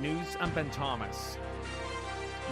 News, I'm Ben Thomas.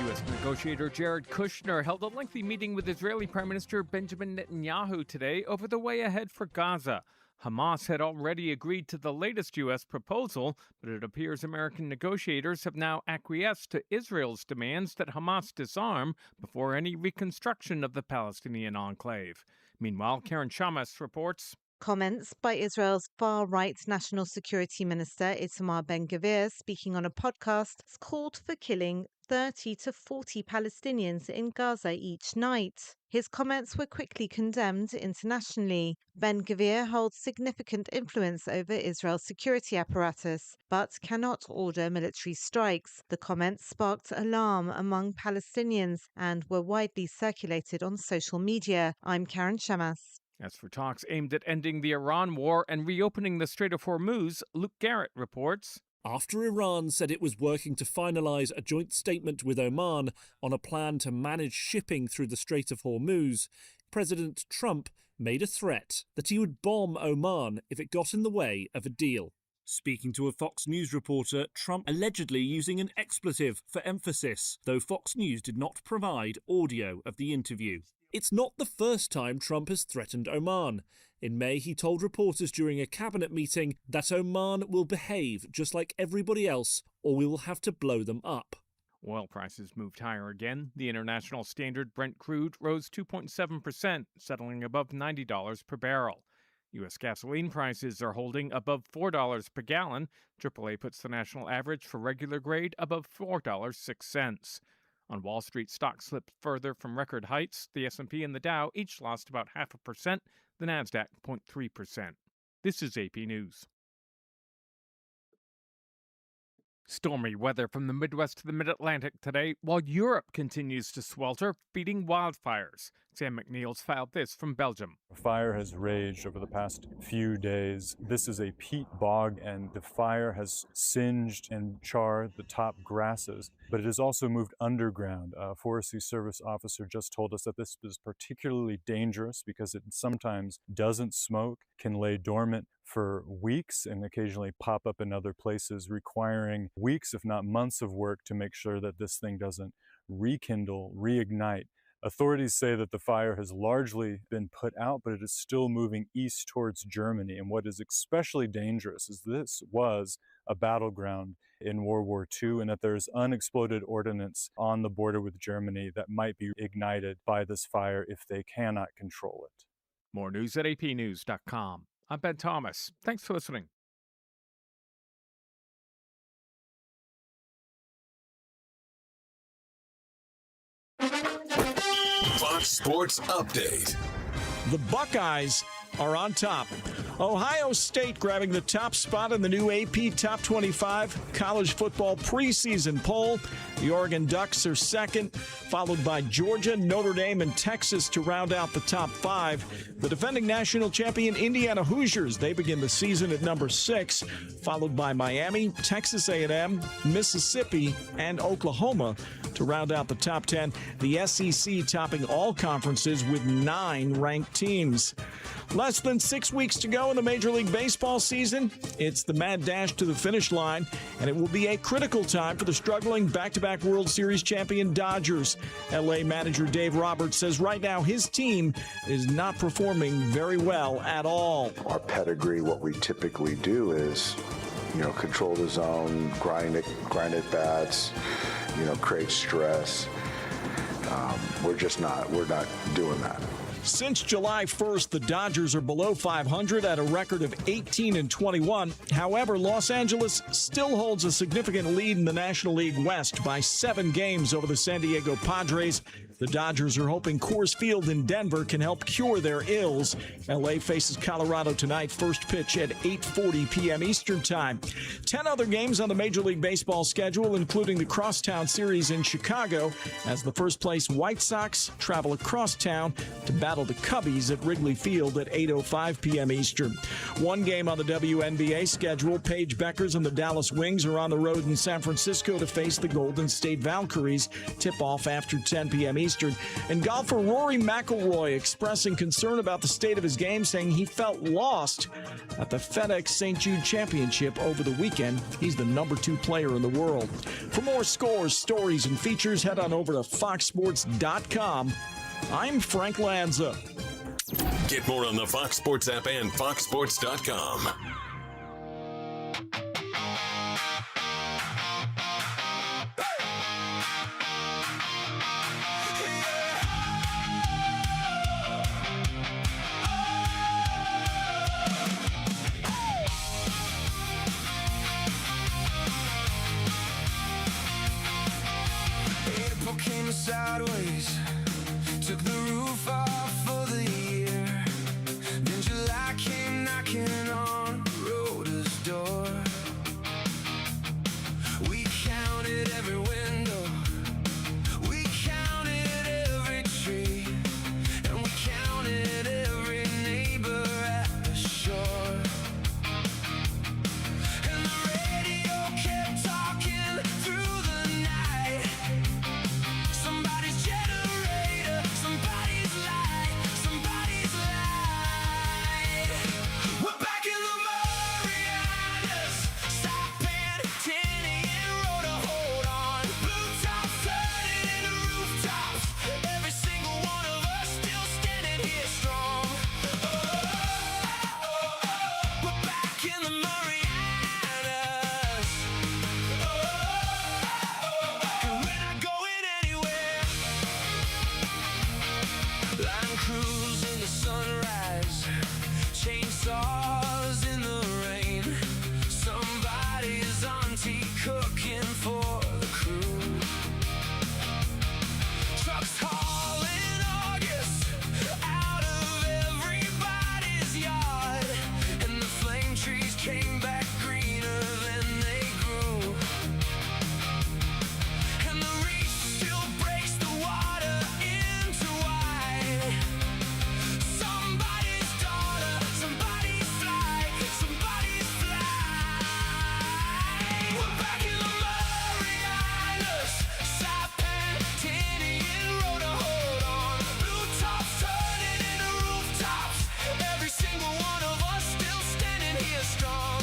U.S. negotiator Jared Kushner held a lengthy meeting with Israeli Prime Minister Benjamin Netanyahu today over the way ahead for Gaza. Hamas had already agreed to the latest U.S. proposal, but it appears American negotiators have now acquiesced to Israel's demands that Hamas disarm before any reconstruction of the Palestinian enclave. Meanwhile, Karen Shamas reports. Comments by Israel's far-right National Security Minister Itamar Ben-Gvir speaking on a podcast called for killing 30 to 40 Palestinians in Gaza each night. His comments were quickly condemned internationally. Ben-Gvir holds significant influence over Israel's security apparatus, but cannot order military strikes. The comments sparked alarm among Palestinians and were widely circulated on social media. I'm Karen Shamas. As for talks aimed at ending the Iran war and reopening the Strait of Hormuz, Luke Garrett reports. After Iran said it was working to finalise a joint statement with Oman on a plan to manage shipping through the Strait of Hormuz, President Trump made a threat that he would bomb Oman if it got in the way of a deal. Speaking to a Fox News reporter, Trump allegedly using an expletive for emphasis, though Fox News did not provide audio of the interview. It's not the first time Trump has threatened Oman. In May, he told reporters during a cabinet meeting that Oman will behave just like everybody else, or we will have to blow them up. Oil prices moved higher again. The international standard Brent crude rose 2.7%, settling above $90 per barrel. U.S. gasoline prices are holding above $4 per gallon. AAA puts the national average for regular grade above $4.06. On Wall Street, stocks slipped further from record heights. The S&P and the Dow each lost about 0.5%, the Nasdaq 0.3%. This is AP News. Stormy weather from the Midwest to the Mid-Atlantic today, while Europe continues to swelter, feeding wildfires. Sam McNeil's filed this from Belgium. A fire has raged over the past few days. This is a peat bog, and the fire has singed and charred the top grasses, but it has also moved underground. A Forestry Service officer just told us that this is particularly dangerous because it sometimes doesn't smoke, can lay dormant for weeks and occasionally pop up in other places, requiring weeks, if not months of work to make sure that this thing doesn't rekindle, reignite. Authorities say that the fire has largely been put out, but it is still moving east towards Germany. And what is especially dangerous is this was a battleground in World War II, and that there's unexploded ordnance on the border with Germany that might be ignited by this fire if they cannot control it. More news at apnews.com. I'm Ben Thomas. Thanks for listening. Fox Sports Update. The Buckeyes are on top. Ohio State grabbing the top spot in the new AP Top 25 college football preseason poll. The Oregon Ducks are second, followed by Georgia, Notre Dame, and Texas to round out the top five. The defending national champion Indiana Hoosiers, they begin the season at number 6, followed by Miami, Texas A&M, Mississippi, and Oklahoma to round out the top 10. The SEC topping all conferences with 9 ranked teams. Less than 6 weeks to go in the Major League Baseball season. It's the mad dash to the finish line, and it will be a critical time for the struggling back-to-back World Series champion Dodgers. LA manager Dave Roberts says right now his team is not performing very well at all. Our pedigree, what we typically do is, control the zone, grind at bats, create stress. We're not doing that. Since July 1st, the Dodgers are below 500 at a record of 18-21. However, Los Angeles still holds a significant lead in the National League West by 7 games over the San Diego Padres. The Dodgers are hoping Coors Field in Denver can help cure their ills. LA faces Colorado tonight, first pitch at 8:40 p.m. Eastern Time. 10 other games on the Major League Baseball schedule, including the Crosstown Series in Chicago, as the first-place White Sox travel across town to battle the Cubbies at Wrigley Field at 8:05 p.m. Eastern. One game on the WNBA schedule, Paige Beckers and the Dallas Wings are on the road in San Francisco to face the Golden State Valkyries. Tip-off after 10 p.m. Eastern. And golfer Rory McIlroy expressing concern about the state of his game, saying he felt lost at the FedEx St. Jude Championship over the weekend. He's the number 2 player in the world. For more scores, stories, and features, head on over to foxsports.com. I'm Frank Lanza. Get more on the Fox Sports app and foxsports.com. April came sideways, took the roof off for the year. Then July came knocking on Rhoda's door. We counted every window, we counted every tree, and we counted every neighbor at the shore. And the radio kept talking through the night. Somebody's generator, somebody's light, somebody's light. We're back in the Marianas, Saipan, Tennessee, and Rhoda, hold on. Blue tops turning into rooftops, every single one of us still standing here strong. Oh, oh, oh, oh. We're back in the Marianas. Oh, oh, oh, oh. And we're not going anywhere. Line crews in the sunrise, chainsaws in the rain. Somebody's auntie cooking for the crew. Trucks hauling August out of everybody's yard, and the flame trees came back greener than they grew. And the reach still breaks the water into wine. Somebody's daughter, somebody's fly, somebody's fly. We're back in the Marianas, Saipan, Tennessee, and Rhoda, hold on. Blue tops turning into rooftops, every single one of us still standing here strong.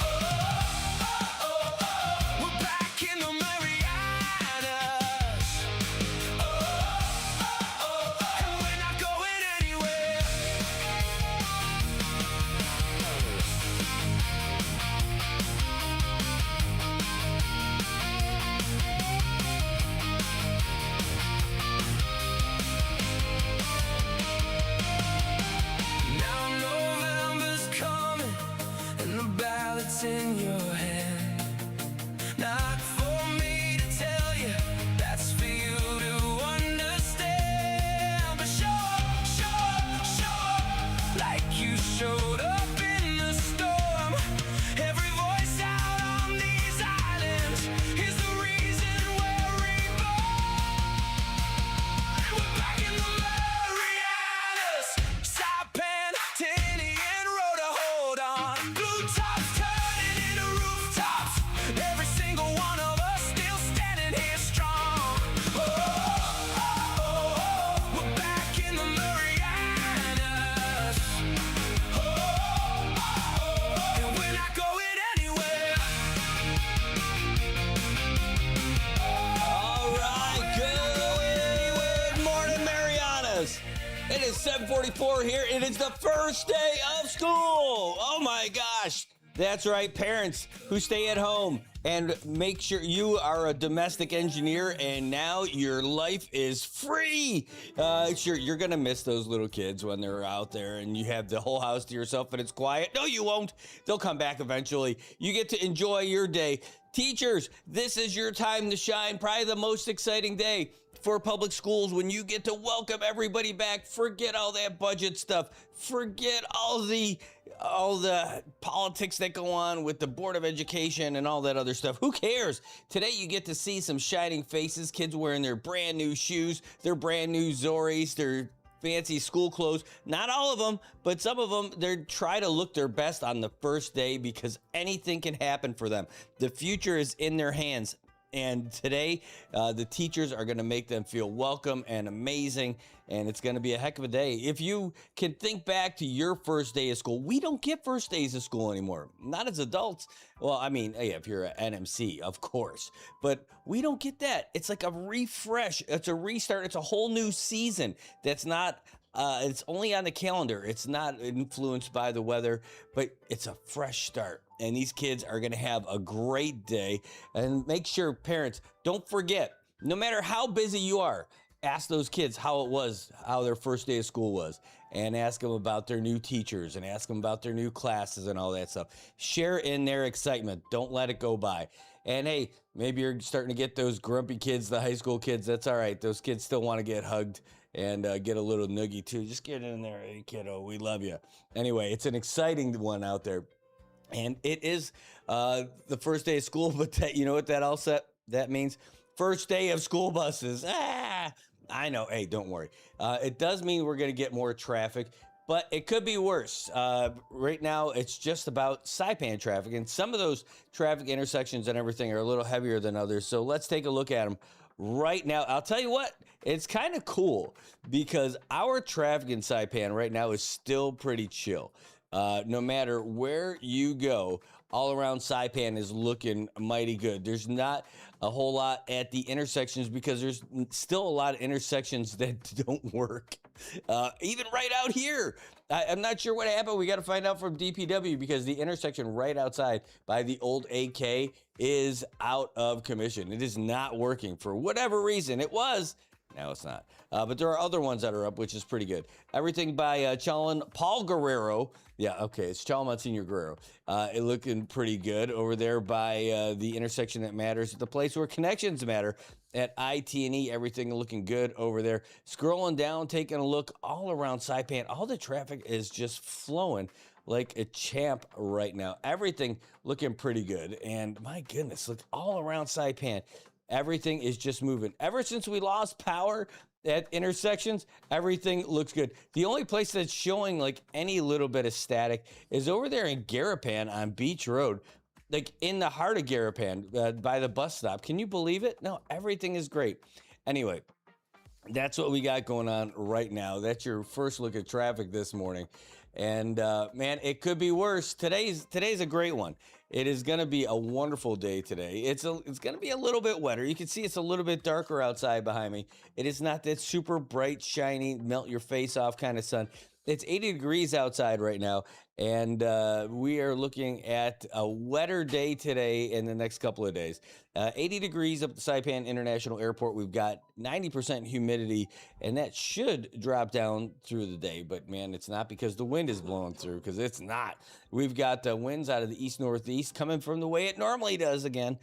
Oh, oh, oh, oh. We're back in the Marianas. Oh, oh, oh, oh. And we're not going anywhere. Now November's coming, and the ballot's in your hand. Not for me to tell you, that's for you to understand. But show up, show up, show up, like you showed up in the storm. Every voice out on these islands is the reason we're reborn. We're back in the Marianas, Saipan, Tennessee, and Rhoda, hold on. Blue tops turning into rooftops, every single one of us still standing here strong. Oh, oh, oh, oh. We're back in the Marianas. Oh, oh, oh, oh. And we're not going anywhere. All right, good morning, Marianas. It is 7:44 here. It is the first day of school. Oh my gosh. That's right, parents who stay at home and make sure you are a domestic engineer and now your life is free. Sure, you're going to miss those little kids when they're out there and you have the whole house to yourself and it's quiet. No, you won't. They'll come back eventually. You get to enjoy your day. Teachers, this is your time to shine. Probably the most exciting day for public schools when you get to welcome everybody back. Forget all that budget stuff. Forget all the politics that go on with the Board of Education and all that other stuff. Who cares? Today you get to see some shining faces, kids wearing their brand new shoes, their brand new Zoris, their fancy school clothes. Not all of them, but some of them, they try to look their best on the first day because anything can happen for them. The future is in their hands. And today, the teachers are going to make them feel welcome and amazing, and it's going to be a heck of a day. If you can think back to your first day of school, we don't get first days of school anymore, not as adults. Well, I mean, yeah, if you're an NMC, of course, but we don't get that. It's like a refresh. It's a restart. It's a whole new season that's not it's only on the calendar. It's not influenced by the weather, but it's a fresh start. And these kids are going to have a great day. And make sure, parents, don't forget, no matter how busy you are, ask those kids how it was, how their first day of school was, and ask them about their new teachers and ask them about their new classes and all that stuff. Share in their excitement. Don't let it go by. And hey, maybe you're starting to get those grumpy kids, the high school kids. That's all right. Those kids still want to get hugged and get a little noogie too. Just get in there, hey kiddo, we love you. Anyway, it's an exciting one out there. And it is the first day of school, but you know what that means? First day of school buses. I know. Hey, don't worry. It does mean we're going to get more traffic, but it could be worse. Right now, it's just about Saipan traffic, and some of those traffic intersections and everything are a little heavier than others. So let's take a look at them right now. I'll tell you what, it's kind of cool because our traffic in Saipan right now is still pretty chill. No matter where you go, all around Saipan is looking mighty good. There's not a whole lot at the intersections because there's still a lot of intersections that don't work. Even right out here, I'm not sure what happened. We got to find out from DPW because the intersection right outside by the old AK is out of commission. It is not working for whatever reason. It was. Now it's not. But there are other ones that are up, which is pretty good. Everything by Paul Guerrero. Yeah, okay, it's Chalon Senior Guerrero. It looking pretty good over there by the intersection that matters, the place where connections matter at IT&E. Everything looking good over there. Scrolling down, taking a look all around Saipan. All the traffic is just flowing like a champ right now. Everything looking pretty good. And my goodness, look all around Saipan. Everything is just moving. Ever since we lost power at intersections, everything looks good. The only place that's showing like any little bit of static is over there in Garapan on Beach Road, like in the heart of Garapan by the bus stop. Can you believe it? No, everything is great. Anyway, that's what we got going on right now. That's your first look at traffic this morning. And man, it could be worse. Today's a great one. It is going to be a wonderful day today. It's going to be a little bit wetter. You can see it's a little bit darker outside behind me. It is not that super bright, shiny, melt your face off kind of sun. It's 80 degrees outside right now, and we are looking at a wetter day today in the next couple of days. 80 degrees up at the Saipan International Airport. We've got 90% humidity, and that should drop down through the day. But, man, it's not because the wind is blowing through, because it's not. We've got winds out of the east-northeast coming from the way it normally does again,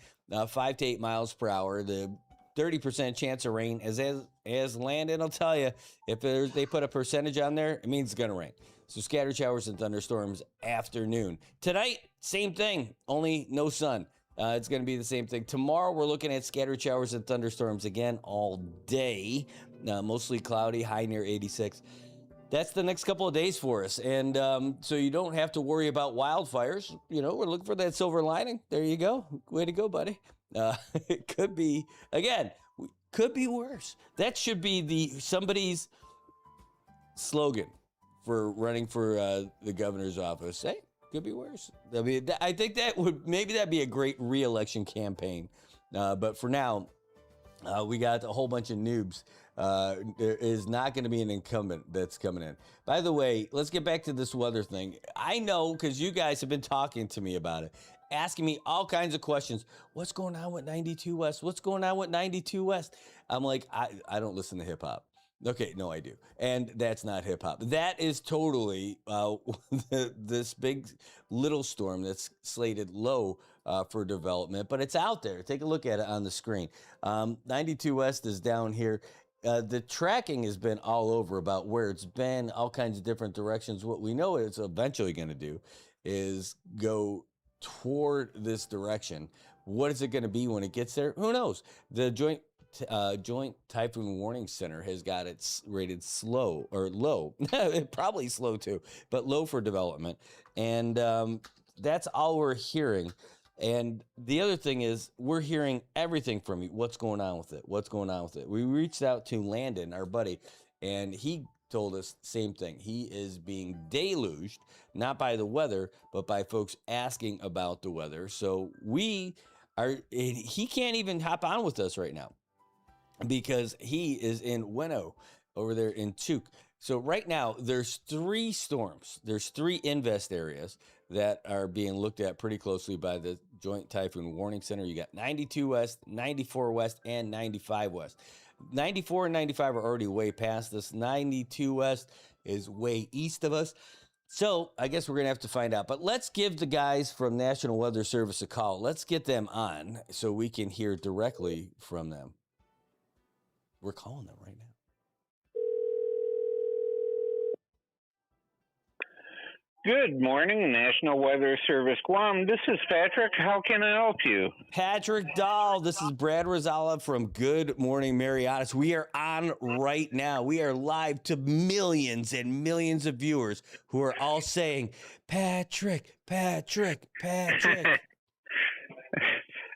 5 to 8 miles per hour. The 30% chance of rain as Landon will tell you, if they put a percentage on there, it means it's going to rain. So scattered showers and thunderstorms afternoon. Tonight, same thing, only no sun. It's going to be the same thing. Tomorrow, we're looking at scattered showers and thunderstorms again all day. Mostly cloudy, high near 86. That's the next couple of days for us. And so you don't have to worry about wildfires. You know, we're looking for that silver lining. There you go. Way to go, buddy. It could be, again, could be worse. That should be somebody's slogan for running for the governor's office. Hey, could be worse. I mean, I think that'd be a great re-election campaign. But for now, we got a whole bunch of noobs. There is not going to be an incumbent that's coming in. By the way, let's get back to this weather thing. I know because you guys have been talking to me about it, asking me all kinds of questions. What's going on with 92 West? What's going on with 92 West? I'm like, I don't listen to hip hop. Okay, no, I do. And that's not hip hop. That is totally this big little storm that's slated low for development, but it's out there. Take a look at it on the screen. 92 West is down here. The tracking has been all over about where it's been, all kinds of different directions. What we know it's eventually going to do is go toward this direction. What is it going to be when it gets there? Who knows? The Joint Typhoon Warning Center has got it rated slow or low, probably slow too, but low for development. And that's all we're hearing. And the other thing is, we're hearing everything from you. What's going on with it? What's going on with it? We reached out to Landon, our buddy, and he told us the same thing. He is being deluged, not by the weather, but by folks asking about the weather. So he can't even hop on with us right now because he is in Weno over there in Chuk. So right now there's 3 storms. There's 3 invest areas that are being looked at pretty closely by the Joint Typhoon Warning Center. You got 92 West, 94 West, and 95 West. 94 and 95 are already way past us. 92 West is way east of us. So I guess we're going to have to find out. But let's give the guys from National Weather Service a call. Let's get them on so we can hear directly from them. We're calling them right now. Good morning, National Weather Service Guam. This is Patrick. How can I help you? Patrick Dahl, this is Brad Rosala from Good Morning Marianas. We are on right now. We are live to millions and millions of viewers who are all saying, Patrick, Patrick, Patrick.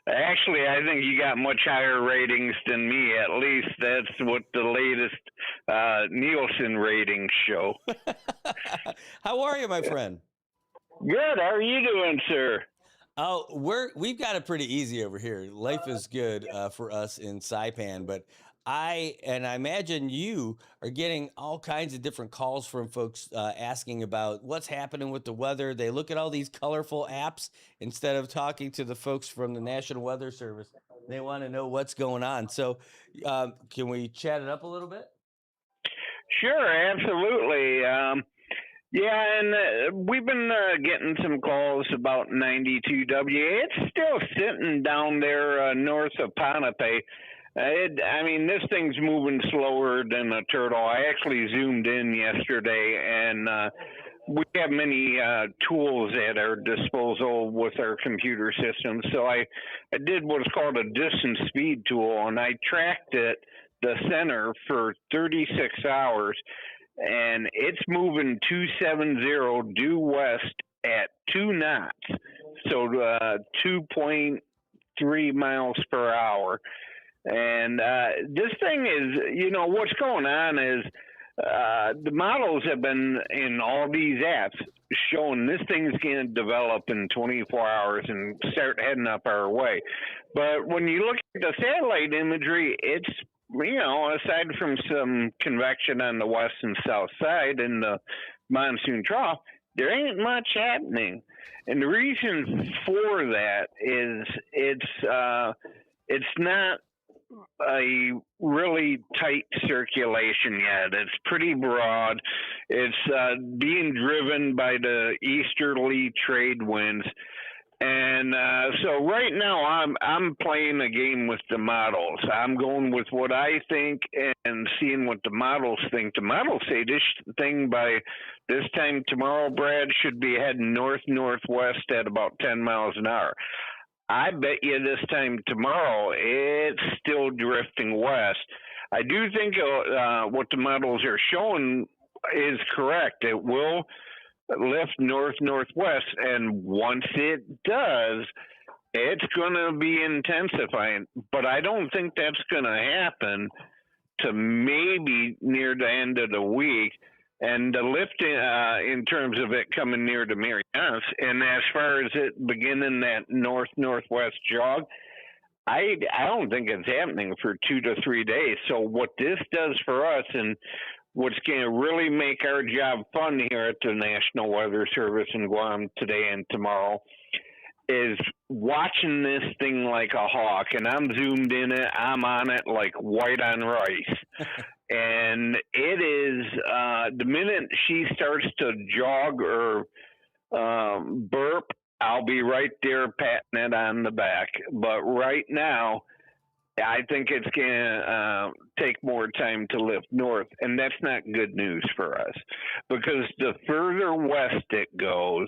Actually, I think you got much higher ratings than me. At least that's what the latest Nielsen ratings show. How are you, my friend? Good. How are you doing, sir? Oh, we've got it pretty easy over here. Life is good for us in Saipan, but I imagine you are getting all kinds of different calls from folks asking about what's happening with the weather. They look at all these colorful apps instead of talking to the folks from the National Weather Service. They want to know what's going on. So can we chat it up a little bit? Sure, absolutely. Yeah, and we've been getting some calls about 92W. It's still sitting down there north of Ponape. This thing's moving slower than a turtle. I actually zoomed in yesterday, and we have many tools at our disposal with our computer systems. So I did what's called a distance speed tool, and I tracked it, the center, for 36 hours, and it's moving 270 due west at 2 knots, so 2.3 miles per hour. And this thing is, what's going on is the models have been in all these apps showing this thing's going to develop in 24 hours and start heading up our way. But when you look at the satellite imagery, it's, aside from some convection on the west and south side in the monsoon trough, there ain't much happening. And the reason for that is it's not a really tight circulation yet. It's pretty broad. It's being driven by the easterly trade winds. And so right now I'm playing a game with the models. I'm going with what I think and seeing what the models think. The models say this thing by this time tomorrow, Brad, should be heading north-northwest at about 10 miles an hour. I bet you this time tomorrow, it's still drifting west. I do think what the models are showing is correct. It will lift north-northwest, and once it does, it's going to be intensifying. But I don't think that's going to happen to maybe near the end of the week. And the lift in terms of it coming near the Marianas, and as far as it beginning that north-northwest jog, I don't think it's happening for 2 to 3 days. So what this does for us, and what's going to really make our job fun here at the National Weather Service in Guam today and tomorrow, is watching this thing like a hawk. And I'm zoomed in it. I'm on it like white on rice. And it is, the minute she starts to jog or burp, I'll be right there patting it on the back. But right now, I think it's going to take more time to lift north. And that's not good news for us. Because the further west it goes,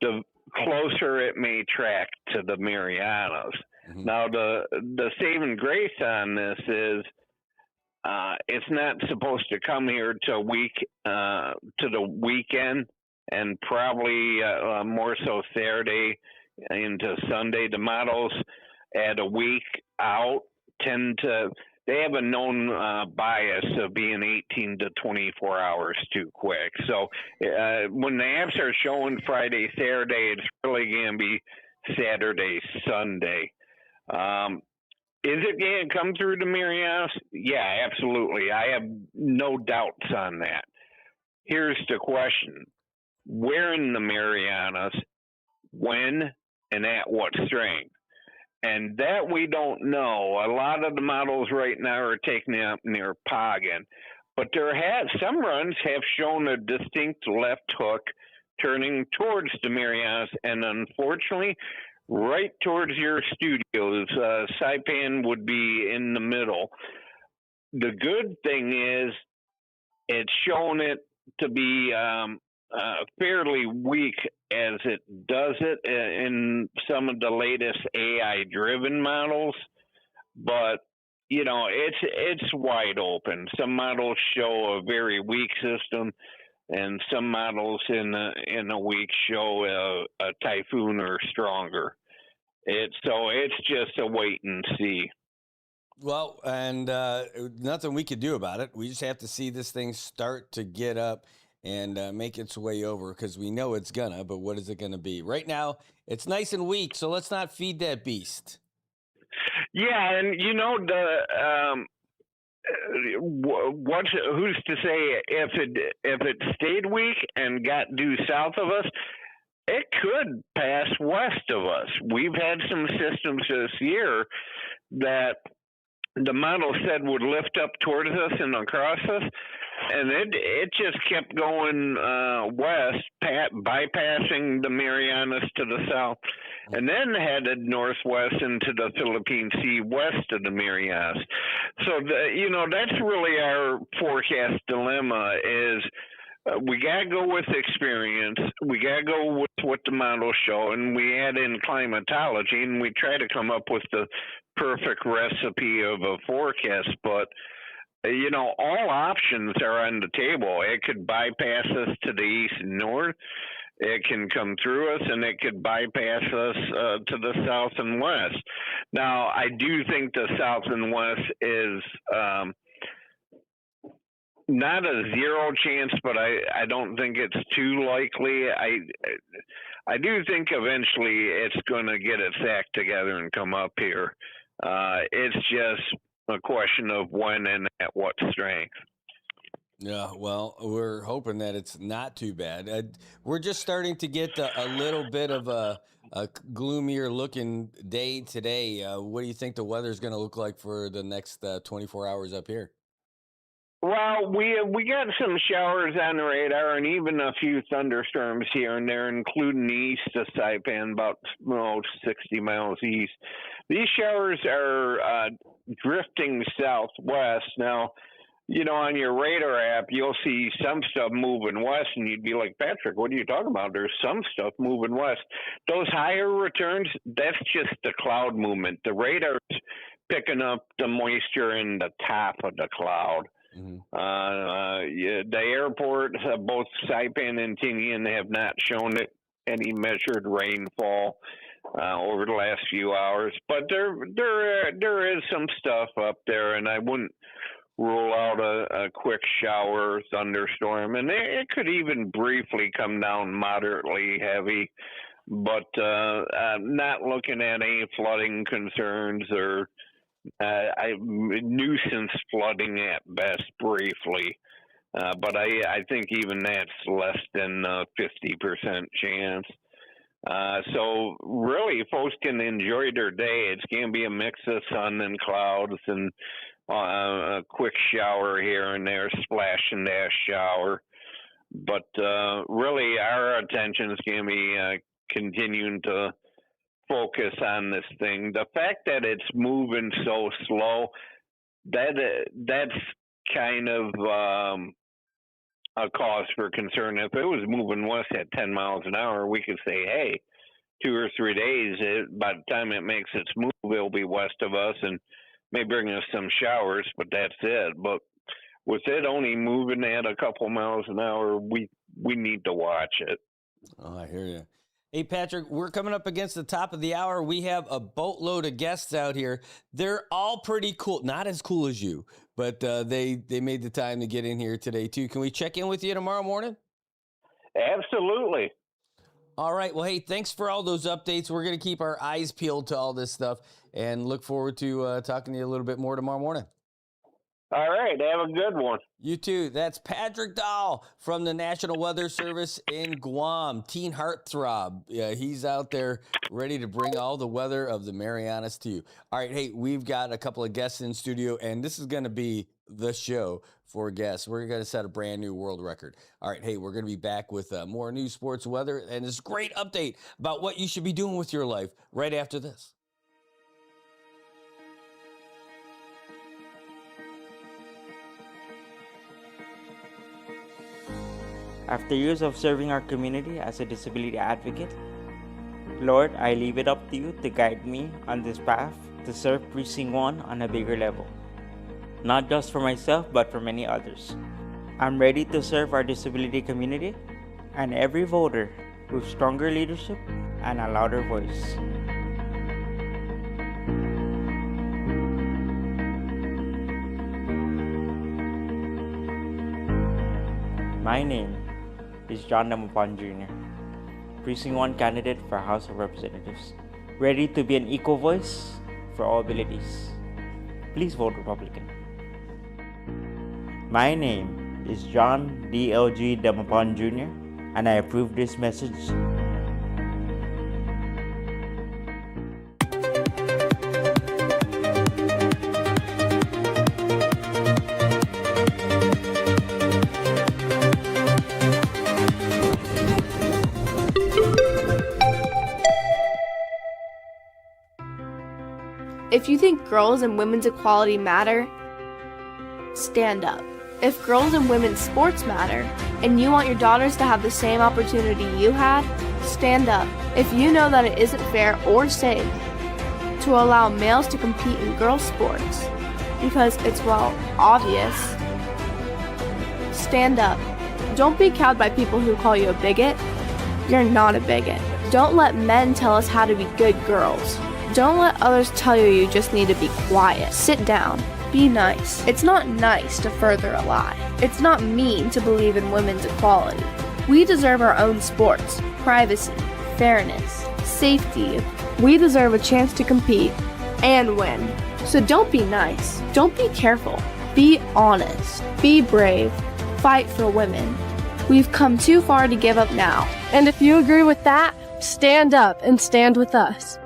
the closer it may track to the Marianas. Mm-hmm. Now, the saving grace on this is, it's not supposed to come here to the weekend, and probably more so Saturday into Sunday. The models at a week out tend to, they have a known bias of being 18 to 24 hours too quick. So when the apps are showing Friday, Saturday, it's really going to be Saturday, Sunday. Is it going to come through the Marianas? Yeah, absolutely. I have no doubts on that. Here's the question. Where in the Marianas, when, and at what strength? And that we don't know. A lot of the models right now are taking it up near Poggin. But some runs have shown a distinct left hook turning towards the Marianas, and unfortunately, right towards your studios. Saipan would be in the middle. The good thing is it's shown it to be fairly weak as it does it in some of the latest AI-driven models. But, it's wide open. Some models show a very weak system, and some models in a week show a typhoon or stronger. It's just a wait and see. Well, and nothing we could do about it. We just have to see this thing start to get up and make its way over, because we know it's gonna, but what is it gonna be? Right now, it's nice and weak, so let's not feed that beast. Yeah, and who's to say if it stayed weak and got due south of us, it could pass west of us. We've had some systems this year that the model said would lift up towards us and across us, and it just kept going west, bypassing the Marianas to the south, and then headed northwest into the Philippine Sea west of the Marianas. So that's really our forecast dilemma is. We got to go with experience. We got to go with what the models show, and we add in climatology, and we try to come up with the perfect recipe of a forecast. But, all options are on the table. It could bypass us to the east and north. It can come through us, and it could bypass us to the south and west. Now, I do think the south and west is not a zero chance, but I don't think it's too likely. I do think eventually it's going to get its act together and come up here. It's just a question of when and at what strength. Yeah, well, we're hoping that it's not too bad. We're just starting to get a little bit of a gloomier looking day today. What do you think the weather's going to look like for the next 24 hours up here? Well, we got some showers on the radar and even a few thunderstorms here and there, including east of Saipan, about 60 miles east. These showers are drifting southwest. Now, on your radar app, you'll see some stuff moving west, and you'd be like, Patrick, what are you talking about? There's some stuff moving west. Those higher returns, that's just the cloud movement. The radar's picking up the moisture in the top of the cloud. Mm-hmm. The airport, both Saipan and Tinian, have not shown any measured rainfall over the last few hours, but there is some stuff up there, and I wouldn't rule out a quick shower or thunderstorm, and it could even briefly come down moderately heavy, but I'm not looking at any flooding concerns or nuisance flooding at best briefly. But I think even that's less than 50% chance. So really, folks can enjoy their day. It's going to be a mix of sun and clouds and a quick shower here and there, splash and dash shower. But really, our attention is going to be continuing to focus on this thing. The fact that it's moving so slow, that's kind of a cause for concern. If it was moving west at 10 miles an hour, we could say, hey, 2 or 3 days, by the time it makes its move, it'll be west of us and may bring us some showers, but that's it. But with it only moving at a couple miles an hour, we need to watch it. Oh, I hear you. Hey, Patrick, we're coming up against the top of the hour. We have a boatload of guests out here. They're all pretty cool. Not as cool as you, but they made the time to get in here today, too. Can we check in with you tomorrow morning? Absolutely. All right. Well, hey, thanks for all those updates. We're going to keep our eyes peeled to all this stuff and look forward to talking to you a little bit more tomorrow morning. All right. Have a good one. You too. That's Patrick Dahl from the National Weather Service in Guam. Teen heartthrob. Yeah, he's out there ready to bring all the weather of the Marianas to you. All right. Hey, we've got a couple of guests in studio, and this is going to be the show for guests. We're going to set a brand new world record. All right. Hey, we're going to be back with more news, sports, weather, and this great update about what you should be doing with your life right after this. After years of serving our community as a disability advocate, Lord, I leave it up to you to guide me on this path to serve Precinct 1 on a bigger level. Not just for myself, but for many others. I'm ready to serve our disability community and every voter with stronger leadership and a louder voice. My name is John Damapan Jr., Precinct 1 candidate for House of Representatives, ready to be an equal voice for all abilities. Please vote Republican. My name is John D.L.G. Damapan Jr., and I approve this message. If you think girls and women's equality matter, stand up. If girls and women's sports matter, and you want your daughters to have the same opportunity you had, stand up. If you know that it isn't fair or safe to allow males to compete in girls' sports, because it's, well, obvious, stand up. Don't be cowed by people who call you a bigot. You're not a bigot. Don't let men tell us how to be good girls. Don't let others tell you you just need to be quiet. Sit down. Be nice. It's not nice to further a lie. It's not mean to believe in women's equality. We deserve our own sports, privacy, fairness, safety. We deserve a chance to compete and win. So don't be nice. Don't be careful. Be honest. Be brave. Fight for women. We've come too far to give up now. And if you agree with that, stand up and stand with us.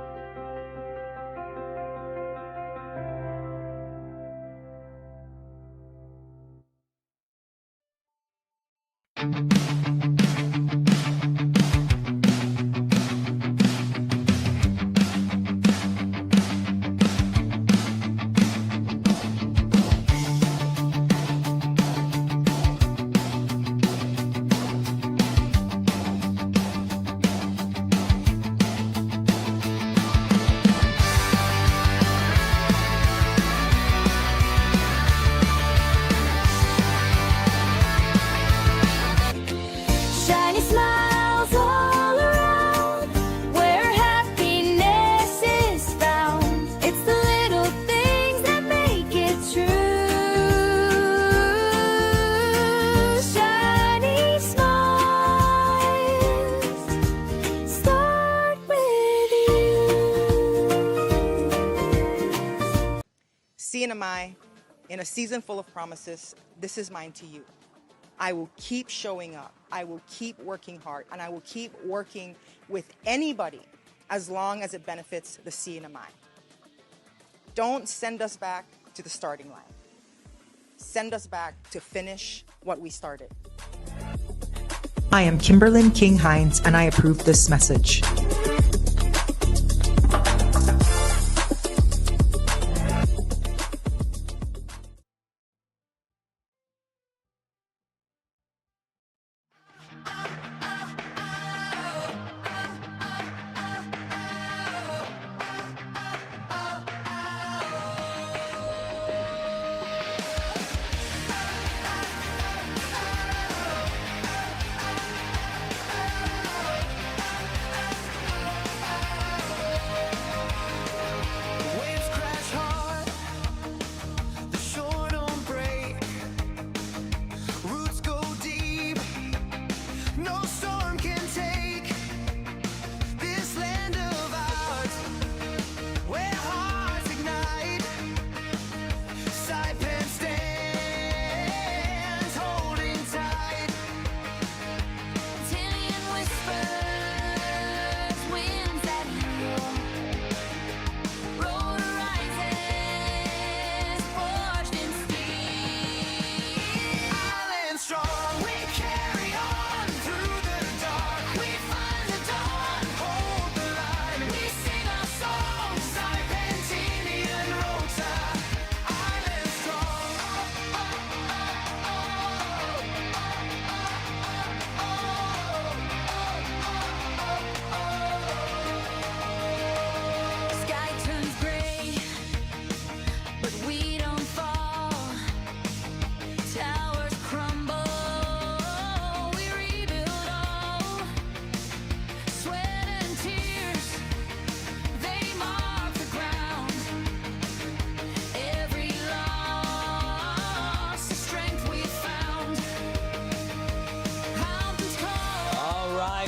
Shiny smiles all around, where happiness is found. It's the little things that make it true. Shiny smiles start with you. CNMI, in a season full of promises, this is mine to you. I will keep showing up. I will keep working hard, and I will keep working with anybody as long as it benefits the CNMI. Don't send us back to the starting line. Send us back to finish what we started. I am Kimberlyn King Hines, and I approve this message.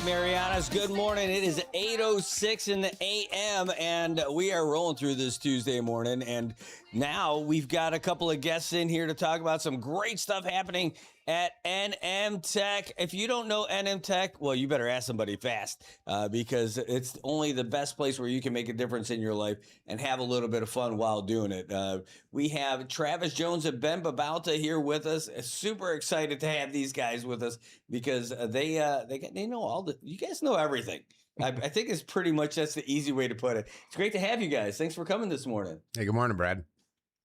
Marianas. Good morning. It is 8:06 in the a.m. and we are rolling through this Tuesday morning. And now we've got a couple of guests in here to talk about some great stuff happening at NM Tech. If you don't know NM Tech, well, you better ask somebody fast because it's only the best place where you can make a difference in your life and have a little bit of fun while doing it. We have Travis Jones and Ben Babauta here with us. Super excited to have these guys with us because they know all the, you guys know everything. I think it's pretty much, that's the easy way to put it. It's great to have you guys. Thanks for coming this morning. Hey, good morning, Brad.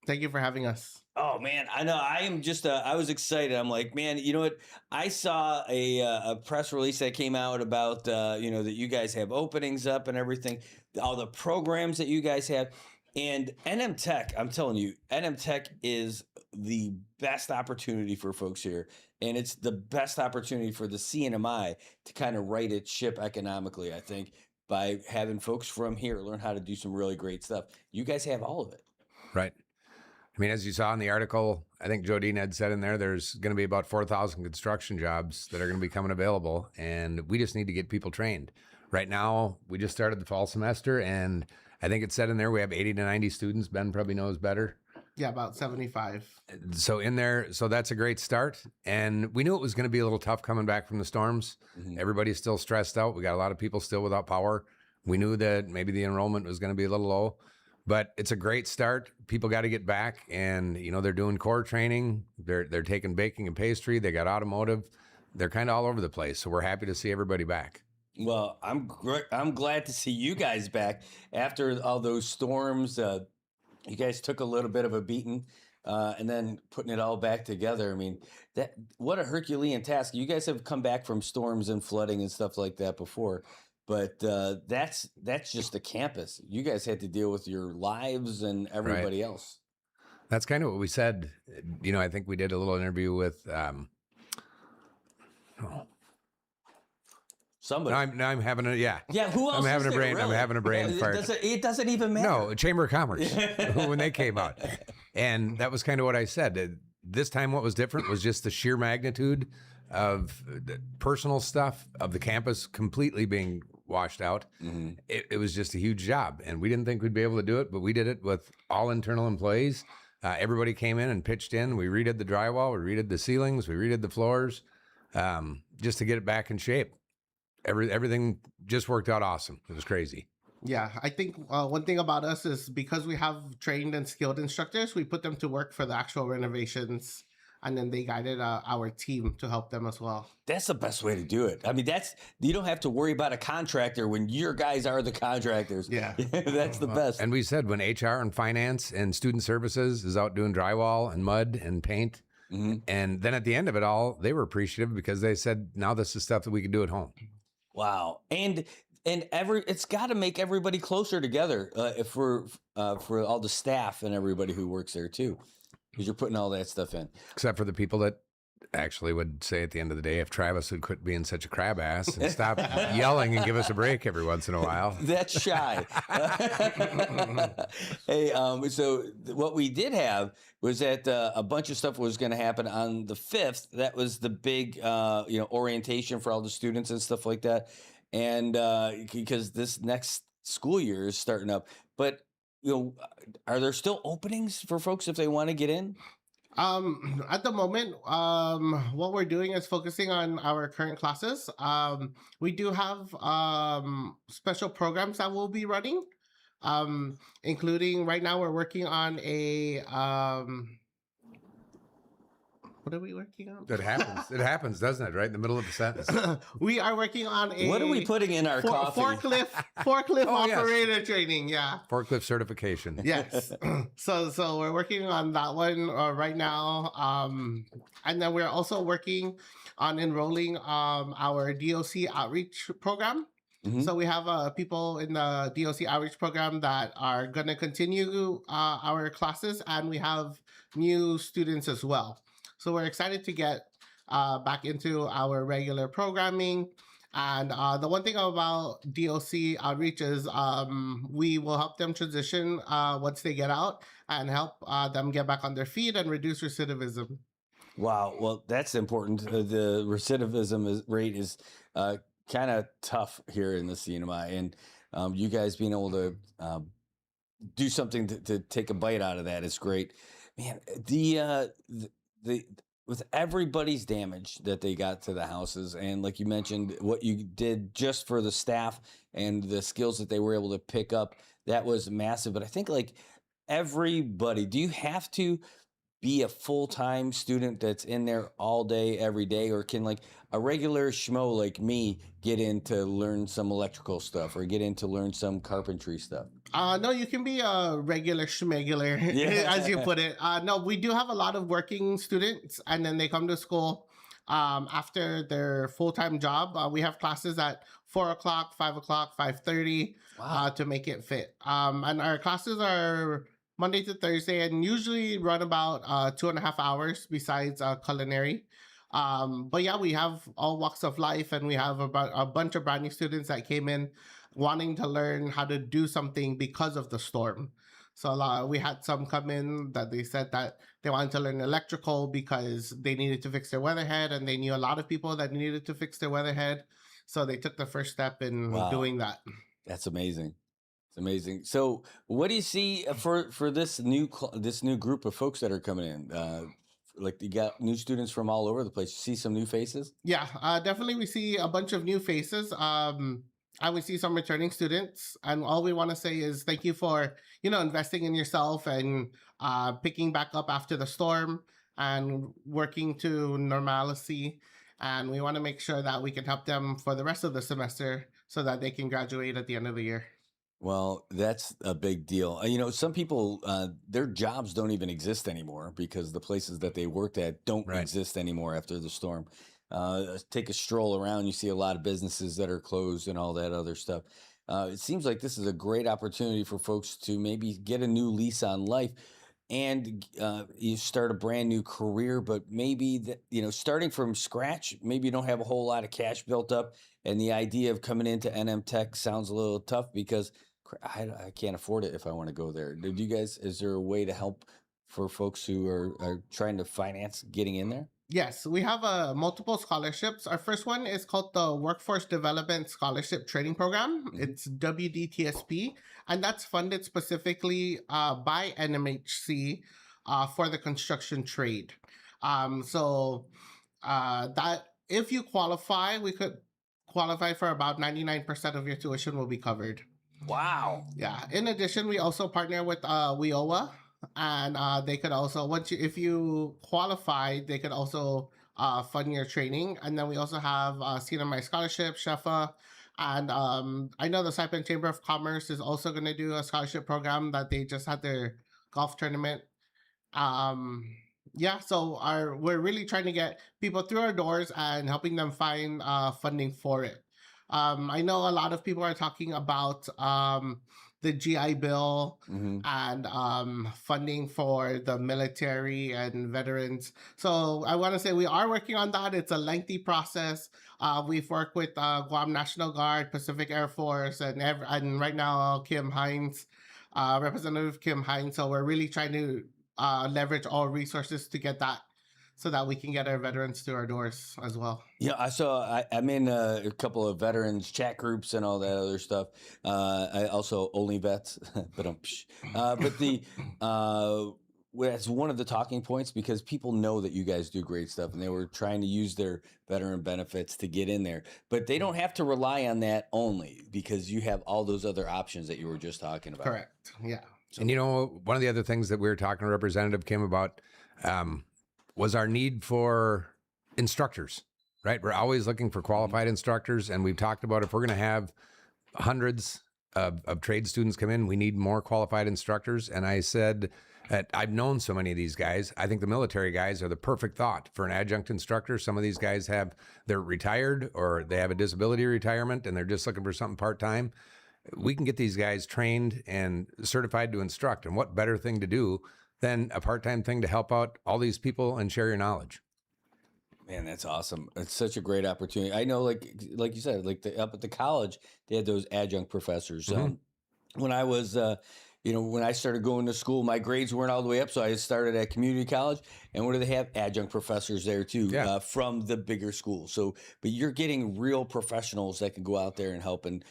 Thank you for having us. Oh man, I know. I am just. I was excited. I'm like, man, you know what? I saw a press release that came out about that you guys have openings up and everything, all the programs that you guys have, and NM Tech. I'm telling you, NM Tech is the best opportunity for folks here, and it's the best opportunity for the CNMI to kind of right its ship economically. I think by having folks from here learn how to do some really great stuff. You guys have all of it, right? I mean, as you saw in the article, I think Jodine had said in there, there's going to be about 4,000 construction jobs that are going to be coming available, and we just need to get people trained. Right now, we just started the fall semester, and I think it said in there we have 80 to 90 students. Ben probably knows better. Yeah, about 75. So in there, so that's a great start. And we knew it was going to be a little tough coming back from the storms. Mm-hmm. Everybody's still stressed out. We got a lot of people still without power. We knew that maybe the enrollment was going to be a little low. But it's a great start. People got to get back, and they're doing core training. They're taking baking and pastry. They got automotive. They're kind of all over the place. So we're happy to see everybody back. Well, I'm glad to see you guys back after all those storms. You guys took a little bit of a beating, and then putting it all back together. I mean, what a Herculean task. You guys have come back from storms and flooding and stuff like that before. But that's just the campus. You guys had to deal with your lives and everybody else. That's kind of what we said. I think we did a little interview with somebody. Now I'm having Yeah, who else? I'm having a brain fart. It doesn't even matter. No, Chamber of Commerce when they came out, and that was kind of what I said. This time, what was different was just the sheer magnitude of the personal stuff of the campus completely being washed out. Mm-hmm. It was just a huge job, and we didn't think we'd be able to do it, but we did it with all internal employees. Everybody came in and pitched in. We redid the drywall, we redid the ceilings, we redid the floors, just to get it back in shape. Everything just worked out awesome. It was crazy. Yeah, I think one thing about us is because we have trained and skilled instructors, we put them to work for the actual renovations. And then they guided our team to help them as well. That's the best way to do it. I mean, you don't have to worry about a contractor when your guys are the contractors. Yeah. That's the best. And we said when HR and finance and student services is out doing drywall and mud and paint. Mm-hmm. And then at the end of it all, they were appreciative because they said, now this is stuff that we can do at home. Wow. And it's got to make everybody closer together for all the staff and everybody who works there too. Because you're putting all that stuff in. Except for the people that actually would say at the end of the day, if Travis would quit being such a crab ass and stop yelling and give us a break every once in a while. That's shy. Hey, so what we did have was that a bunch of stuff was going to happen on the 5th. That was the big, orientation for all the students and stuff like that. And because this next school year is starting up. But are there still openings for folks if they want to get in? At the moment, what we're doing is focusing on our current classes. We do have special programs that we'll be running, including right now we're working on a what are we working on? It happens. It happens, doesn't it? Right in the middle of the sentence. We are working on a. What are we putting in our coffee? Forklift operator training. Yeah. Forklift certification. Yes. So we're working on that one right now. And then we're also working on enrolling our DOC outreach program. Mm-hmm. So we have people in the DOC outreach program that are going to continue our classes, and we have new students as well. So we're excited to get back into our regular programming. And the one thing about DOC outreach is we will help them transition once they get out and help them get back on their feet and reduce recidivism. Wow. Well, that's important. The recidivism rate is kind of tough here in the CNMI, and you guys being able to do something to take a bite out of that is great, man. The with everybody's damage that they got to the houses, and like you mentioned, what you did just for the staff and the skills that they were able to pick up, that was massive. But I think like everybody, do you have to be a full-time student that's in there all day, every day, or can like a regular schmo like me get in to learn some electrical stuff or get in to learn some carpentry stuff? No, you can be a regular schmegular, Yeah. as you put it. No, we do have a lot of working students, and then they come to school after their full-time job. We have classes at 4 o'clock, 5 o'clock, 5:30 to make it fit. And our classes are Monday to Thursday, and usually run about 2.5 hours besides culinary. But yeah, we have all walks of life, and we have about a bunch of brand new students that came in wanting to learn how to do something because of the storm. So we had some come in that they said that they wanted to learn electrical because they needed to fix their weatherhead, and they knew a lot of people that needed to fix their weatherhead. So they took the first step in doing that. That's amazing. It's amazing. So, what do you see for this new group of folks that are coming in? Like you got new students from all over the place. You see some new faces? Yeah, definitely. We see a bunch of new faces. And we see some returning students. And all we want to say is thank you for, investing in yourself and picking back up after the storm and working to normalcy. And we want to make sure that we can help them for the rest of the semester so that they can graduate at the end of the year. Well, that's a big deal. Some people, their jobs don't even exist anymore because the places that they worked at don't exist anymore after the storm. Take a stroll around, you see a lot of businesses that are closed and all that other stuff. It seems like this is a great opportunity for folks to maybe get a new lease on life and you start a brand new career, but maybe starting from scratch, maybe you don't have a whole lot of cash built up, and the idea of coming into NM Tech sounds a little tough because I can't afford it if I want to go there. Is there a way to help for folks who are trying to finance getting in there? Yes, we have multiple scholarships. Our first one is called the Workforce Development Scholarship Training Program. It's WDTSP, and that's funded specifically by NMHC for the construction trade. So that if you qualify, we could qualify for about 99% of your tuition will be covered. Wow. Yeah. In addition, we also partner with WIOA. And they could also, if you qualify, they could also fund your training. And then we also have CNMI Scholarship, SHEFA, and I know the Saipan Chamber of Commerce is also going to do a scholarship program that they just had their golf tournament. So we're really trying to get people through our doors and helping them find funding for it. I know a lot of people are talking about the GI Bill and funding for the military and veterans. So I want to say we are working on that. It's a lengthy process. We've worked with Guam National Guard, Pacific Air Force, and right now Kim Hines, Representative Kim Hines. So we're really trying to leverage all resources to get that so that we can get our veterans to our doors as well. Yeah, I'm in a couple of veterans chat groups and all that other stuff. I also only vets, but that's one of the talking points because people know that you guys do great stuff and they were trying to use their veteran benefits to get in there, but they don't have to rely on that only because you have all those other options that you were just talking about. Correct. Yeah. And one of the other things that we were talking to Representative Kim about was our need for instructors, right? We're always looking for qualified instructors. And we've talked about if we're going to have hundreds of trade students come in, we need more qualified instructors. And I said that I've known so many of these guys. I think the military guys are the perfect thought for an adjunct instructor. Some of these guys they're retired or they have a disability retirement and they're just looking for something part-time. We can get these guys trained and certified to instruct. And what better thing to do than a part-time thing to help out all these people and share your knowledge. Man, that's awesome. It's such a great opportunity. I know, like you said, up at the college, they had those adjunct professors. When I was when I started going to school, my grades weren't all the way up, so I started at community college. And what do they have? Adjunct professors there too, from the bigger schools. So, but you're getting real professionals that can go out there and help. And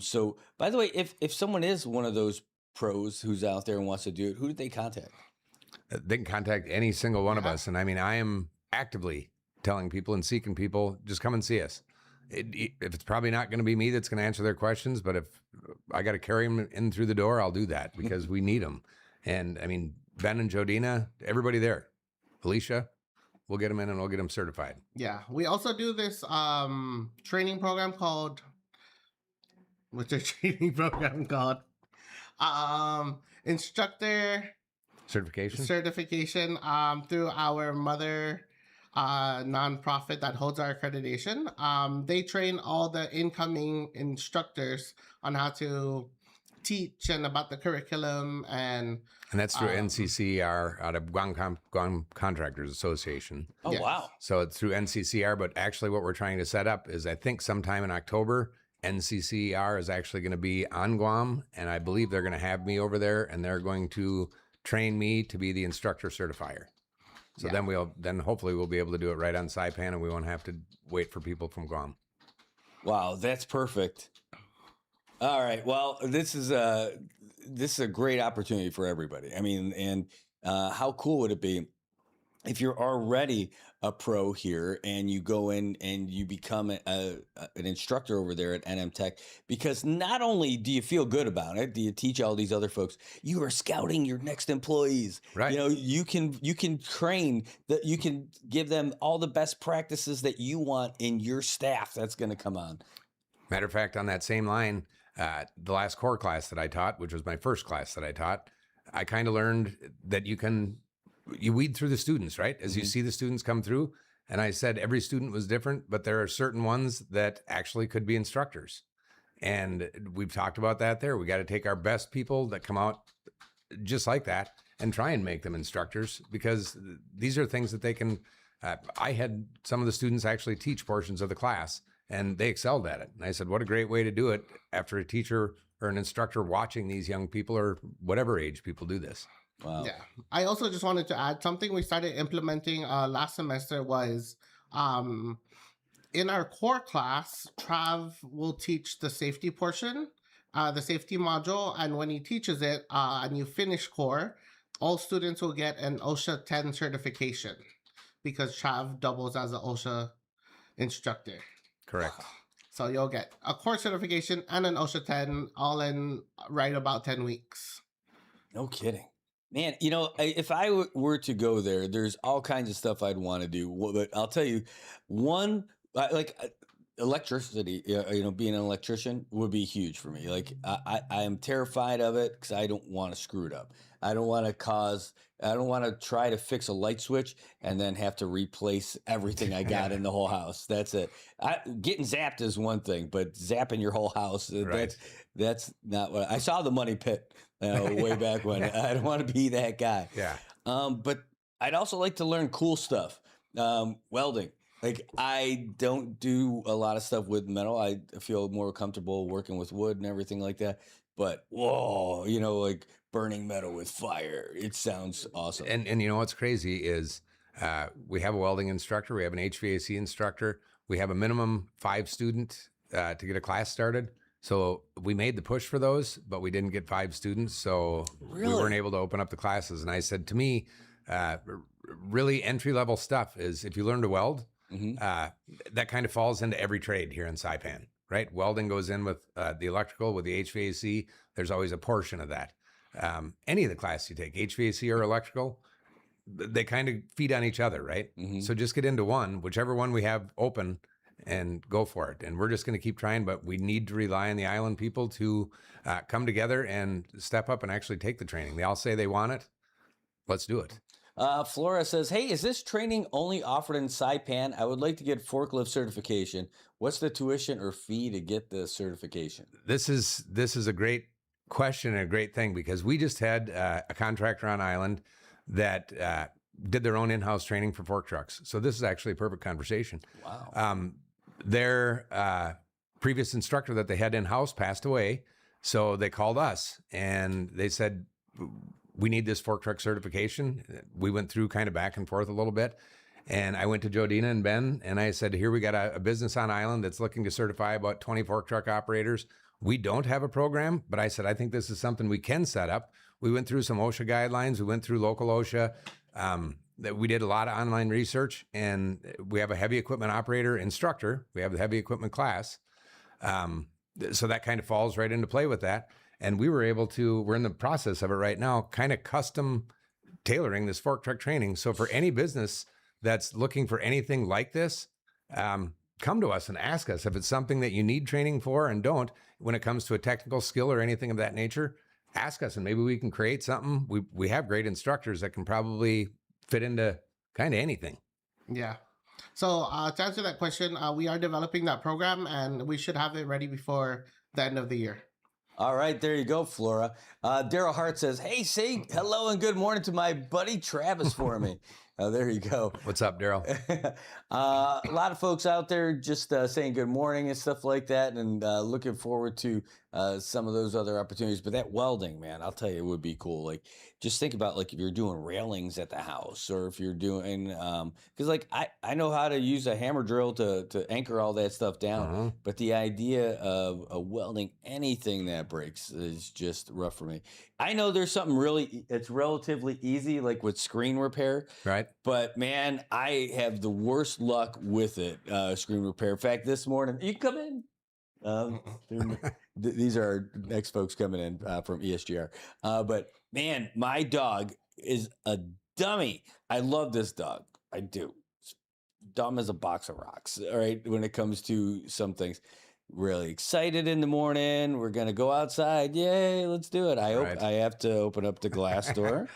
so, by the way, if someone is one of those pros who's out there and wants to do it, who do they contact? They can contact any single one of us. And I mean, I am actively telling people and seeking people, just come and see us. If it's probably not going to be me that's going to answer their questions, but if I got to carry them in through the door, I'll do that because we need them. And I mean, Ben and Jodina, everybody there, Alicia, we'll get them in and we'll get them certified. Yeah. We also do this training program called, instructor certification through our mother nonprofit that holds our accreditation. They train all the incoming instructors on how to teach and about the curriculum, and that's through NCCR out of Guam Contractors Association. Oh, yes. Wow. So it's through NCCR, but actually what we're trying to set up is I think sometime in October, NCCR is actually going to be on Guam, and I believe they're going to have me over there, and they're going to train me to be the instructor certifier. So then hopefully we'll be able to do it right on Saipan, and we won't have to wait for people from Guam. Wow, that's perfect. All right. Well, this is a great opportunity for everybody. I mean, and how cool would it be if you're already a pro here and you go in and you become an instructor over there at NM Tech? Because not only do you feel good about it, do you teach all these other folks, you are scouting your next employees. Right. You can train that, you can give them all the best practices that you want in your staff that's going to come on. Matter of fact, on that same line, the last core class that I taught, which was my first class that I taught, I kind of learned that you weed through the students, right? As you see the students come through. And I said every student was different, but there are certain ones that actually could be instructors. And we've talked about that there. We got to take our best people that come out just like that and try and make them instructors, because these are things that they can. I had some of the students actually teach portions of the class, and they excelled at it. And I said, what a great way to do it after a teacher or an instructor watching these young people or whatever age people do this. Wow. Yeah. I also just wanted to add something we started implementing last semester was in our core class, Trav will teach the safety portion, the safety module. And when he teaches it and you finish core, all students will get an OSHA 10 certification because Trav doubles as an OSHA instructor. Correct. So you'll get a core certification and an OSHA 10 all in right about 10 weeks. No kidding. Man, if I were to go there, there's all kinds of stuff I'd want to do. But I'll tell you, electricity, being an electrician would be huge for me. Like, I am terrified of it because I don't want to screw it up. I don't want to try to fix a light switch and then have to replace everything I got in the whole house. That's it. Getting zapped is one thing, but zapping your whole house, right. That's not what I saw. The Money Pit way back when. I don't want to be that guy. Yeah. But I'd also like to learn cool stuff. Welding. Like, I don't do a lot of stuff with metal. I feel more comfortable working with wood and everything like that. But whoa, like burning metal with fire. It sounds awesome. And you know what's crazy is we have a welding instructor, we have an HVAC instructor, we have a minimum 5 student to get a class started. So we made the push for those, but we didn't get 5 students. So we weren't able to open up the classes. And I said, to me, really entry-level stuff is if you learn to weld, that kind of falls into every trade here in Saipan, right? Welding goes in with the electrical, with the HVAC. There's always a portion of that. Any of the class you take, HVAC or electrical, they kind of feed on each other, right? So just get into one, whichever one we have open, and go for it. And we're just going to keep trying, but we need to rely on the island people to come together and step up and actually take the training. They all say they want it. Let's do it. Flora says, hey, is this training only offered in Saipan? I would like to get forklift certification. What's the tuition or fee to get the certification? This is a great question and a great thing, because we just had a contractor on island that did their own in-house training for fork trucks. So this is actually a perfect conversation. Wow. Their previous instructor that they had in-house passed away. So they called us and they said, we need this fork truck certification. We went through kind of back and forth a little bit. And I went to Jodina and Ben and I said, here we got a business on island that's looking to certify about 20 fork truck operators. We don't have a program, but I said, I think this is something we can set up. We went through some OSHA guidelines. We went through local OSHA. We did a lot of online research, and we have a heavy equipment operator instructor. We have the heavy equipment class. So that kind of falls right into play with that. And we were able to, we're in the process of it right now, kind of custom tailoring this fork truck training. So for any business that's looking for anything like this, come to us and ask us if it's something that you need training for, and don't, when it comes to a technical skill or anything of that nature, ask us and maybe we can create something. We have great instructors that can probably fit into kind of anything. Yeah. So to answer that question, we are developing that program and we should have it ready before the end of the year. All right, there you go, Flora. Daryl Hart says, hey, say hello and good morning to my buddy Travis for me. There you go. What's up, Daryl? A lot of folks out there just saying good morning and stuff like that, and looking forward to some of those other opportunities. But that welding, man, I'll tell you, it would be cool. Like, just think about, like, if you're doing railings at the house, or if you're doing, because, like, I know how to use a hammer drill to anchor all that stuff down, but the idea of welding anything that breaks is just rough for me. I know there's something it's relatively easy, like with screen repair. Right. But, man, I have the worst luck with it, screen repair. In fact, this morning, you come in. These are our next folks coming in from ESGR. But, man, my dog is a dummy. I love this dog. I do. Dumb as a box of rocks, all right, when it comes to some things. Really excited in the morning. We're going to go outside. Yay, let's do it. I have to open up the glass door.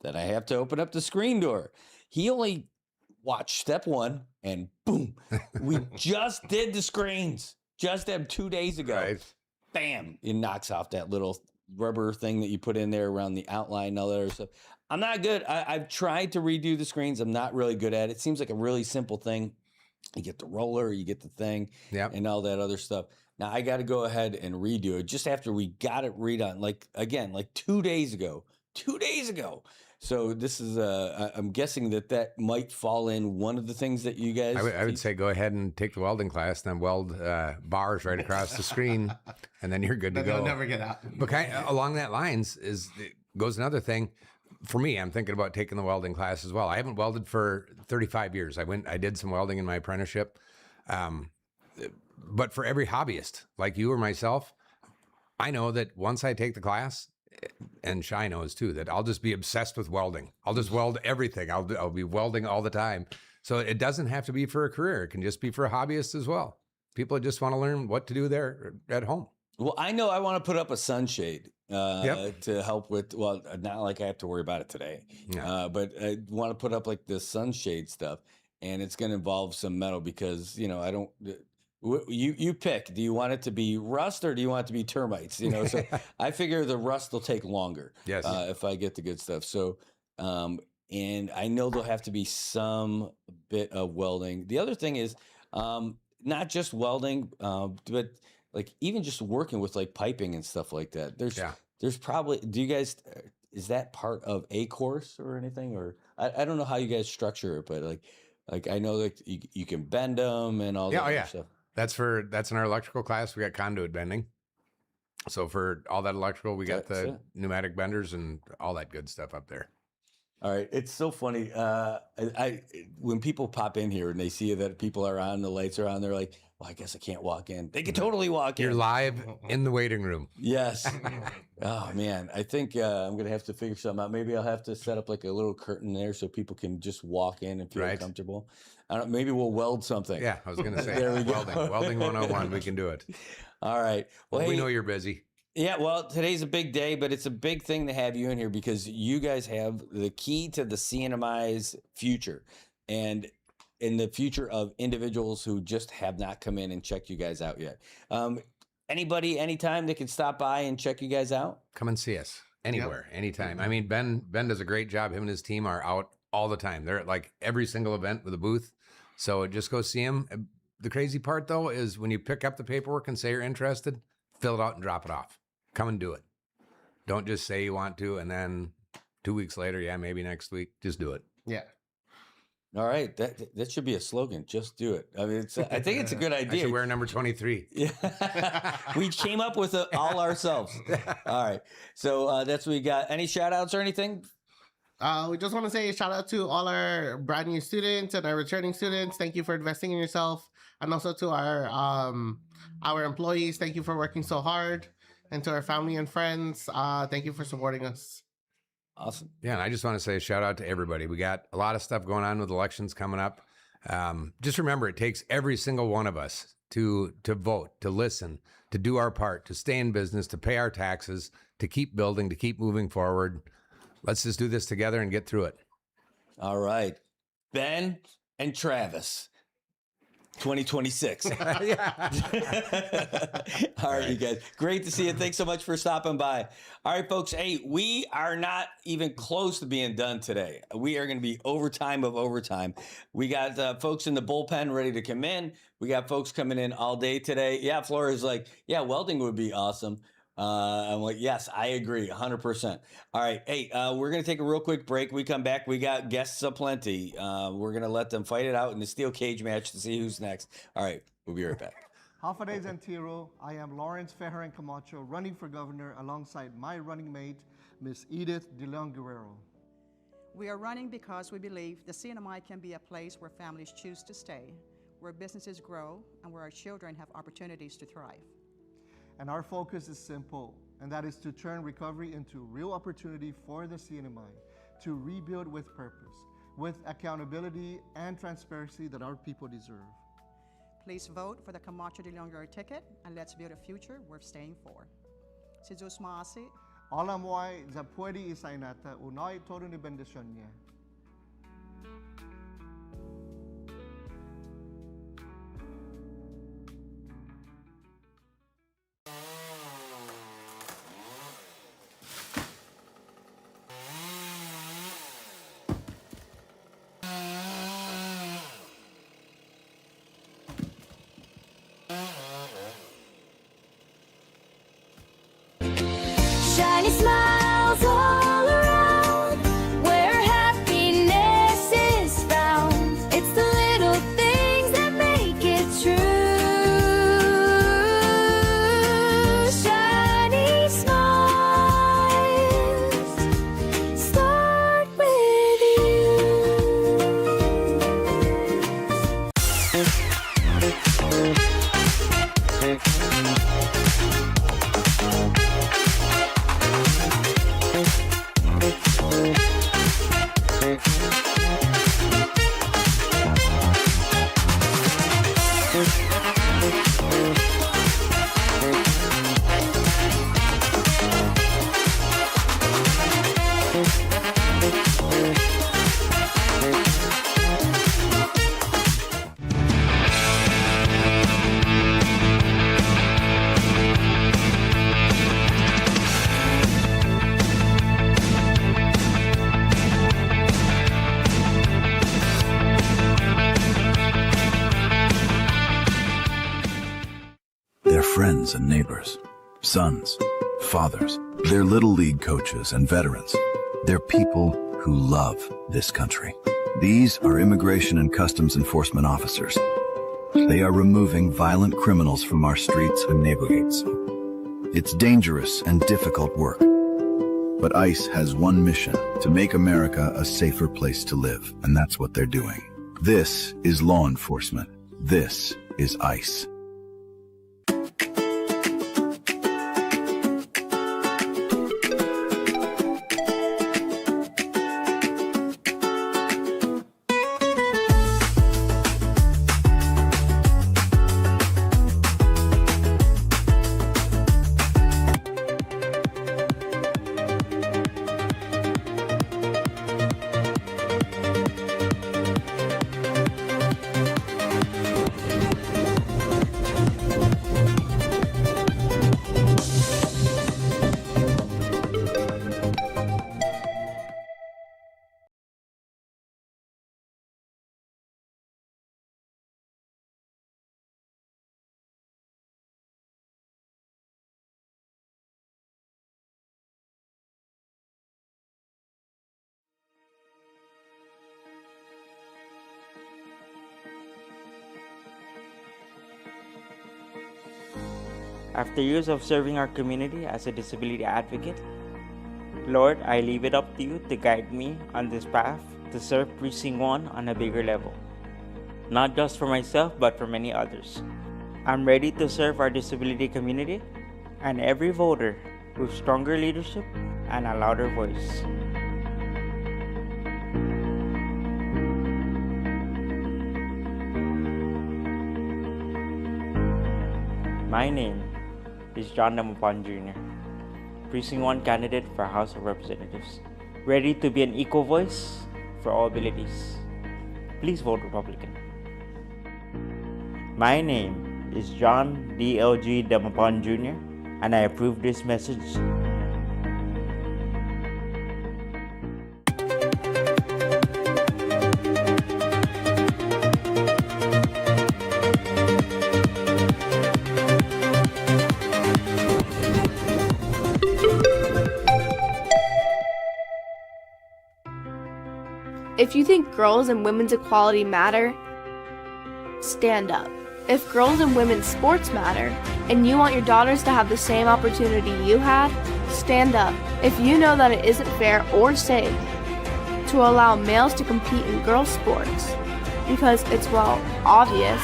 Then I have to open up the screen door. He only watched step one, and boom, we just did the screens. Just them 2 days ago. Right. Bam, it knocks off that little rubber thing that you put in there around the outline and all that other stuff. I'm not good. I've tried to redo the screens. I'm not really good at it. It seems like a really simple thing. You get the roller, you get the thing, and all that other stuff. Now, I got to go ahead and redo it just after we got it redone. Like 2 days ago. 2 days ago. So this is, I'm guessing that might fall in one of the things that you guys... I would say go ahead and take the welding class, then weld bars right across the screen, and then you're good to go. They'll never get out. But along that lines goes another thing. For me, I'm thinking about taking the welding class as well. I haven't welded for 35 years. I did some welding in my apprenticeship. But for every hobbyist like you or myself, I know that once I take the class, and Shai knows too, that I'll just be obsessed with welding. I'll just weld everything. I'll be welding all the time. So it doesn't have to be for a career. It can just be for a hobbyist as well. People just want to learn what to do there at home. Well, I know I want to put up a sunshade to help with, well, not like I have to worry about it today, but I want to put up like the sunshade stuff, and it's going to involve some metal because, I don't... You pick. Do you want it to be rust or do you want it to be termites? So I figure the rust will take longer. Yes. If I get the good stuff. So, and I know there'll have to be some bit of welding. The other thing is, not just welding, but like even just working with like piping and stuff like that. There's probably. Do you guys? Is that part of a course or anything? Or I don't know how you guys structure it, but like I know that you can bend them and all that other stuff. That's in our electrical class. We got conduit bending. So for all that electrical, we got the pneumatic benders and all that good stuff up there. All right. It's so funny. When people pop in here and they see that people are on, the lights are on, they're like, well, I guess I can't walk in. They can totally walk in. You're live in the waiting room. Yes. Oh, man. I think I'm going to have to figure something out. Maybe I'll have to set up like a little curtain there so people can just walk in and feel comfortable. Maybe we'll weld something. Yeah, I was going to say. There we go. Welding 101. We can do it. All right. Well, we know you're busy. Yeah, well, today's a big day, but it's a big thing to have you in here because you guys have the key to the CNMI's future and in the future of individuals who just have not come in and checked you guys out yet. Anybody, anytime they can stop by and check you guys out? Come and see us anywhere, anytime. I mean, Ben does a great job. Him and his team are out all the time. They're at like every single event with a booth. So just go see him. The crazy part, though, is when you pick up the paperwork and say you're interested, fill it out and drop it off. come and do it. Don't just say you want to and then 2 weeks later, yeah, maybe next week. Just do it. Yeah. All right, that should be a slogan. Just do it. I mean, I think it's a good idea. I should wear number 23. Yeah, we came up with it all ourselves. All right, so that's what we got. Any shout outs or anything? We just want to say a shout out to all our brand new students and our returning students. Thank you for investing in yourself, and also to our employees. Thank you for working so hard, and to our family and friends. Thank you for supporting us. Awesome. Yeah, and I just want to say a shout out to everybody. We got a lot of stuff going on with elections coming up. Just remember, it takes every single one of us to vote, to listen, to do our part, to stay in business, to pay our taxes, to keep building, to keep moving forward. Let's just do this together and get through it. All right. Ben and Travis, 2026. All right, you guys. Great to see you. Thanks so much for stopping by. All right, folks. Hey, we are not even close to being done today. We are going to be overtime of overtime. We got folks in the bullpen ready to come in. We got folks coming in all day today. Yeah, Flora's like, yeah, welding would be awesome. I'm like, yes, I agree 100%. All right. Hey, we're going to take a real quick break. We come back. We got guests aplenty. We're going to let them fight it out in the steel cage match to see who's next. All right. We'll be right back. Hafades Antiro. I am Lawrence Ferreran Camacho running for governor alongside my running mate, Miss Edith De Leon Guerrero. We are running because we believe the CNMI can be a place where families choose to stay, where businesses grow, and where our children have opportunities to thrive. And our focus is simple, and that is to turn recovery into real opportunity for the CNMI, to rebuild with purpose, with accountability and transparency that our people deserve. Please vote for the Camacho de Leon Guerrero ticket, and let's build a future worth staying for. Si Diyos maasi, Ola mo ay za pwede isay nata unay todo ni bendisyon niya. Shiny smiles all around, where happiness is found. It's the little things that make it true. Shiny smiles start with They're friends and neighbors, sons, fathers. They're little league coaches and veterans. They're people who love this country. These are Immigration and Customs Enforcement officers. They are removing violent criminals from our streets and neighborhoods. It's dangerous and difficult work. But ICE has one mission: to make America a safer place to live. And that's what they're doing. This is law enforcement. This is ICE. After years of serving our community as a disability advocate, Lord, I leave it up to you to guide me on this path to serve Precinct 1 on a bigger level. Not just for myself, but for many others. I'm ready to serve our disability community and every voter with stronger leadership and a louder voice. My name is John Damapan Jr., Precinct 1 candidate for House of Representatives, ready to be an equal voice for all abilities. Please vote Republican. My name is John D.L.G. Damapan Jr., and I approve this message. If you think girls and women's equality matter, stand up. If girls and women's sports matter, and you want your daughters to have the same opportunity you had, stand up. If you know that it isn't fair or safe to allow males to compete in girls' sports, because it's, well, obvious,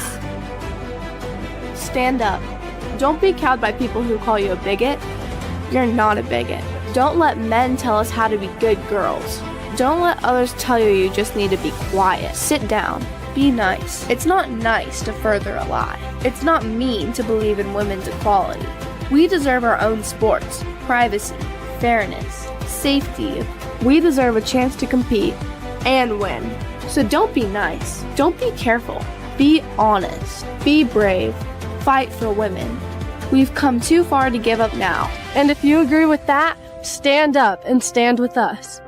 stand up. Don't be cowed by people who call you a bigot. You're not a bigot. Don't let men tell us how to be good girls. Don't let others tell you just need to be quiet. Sit down. Be nice. It's not nice to further a lie. It's not mean to believe in women's equality. We deserve our own sports, privacy, fairness, safety. We deserve a chance to compete and win. So don't be nice. Don't be careful. Be honest. Be brave. Fight for women. We've come too far to give up now. And if you agree with that, stand up and stand with us.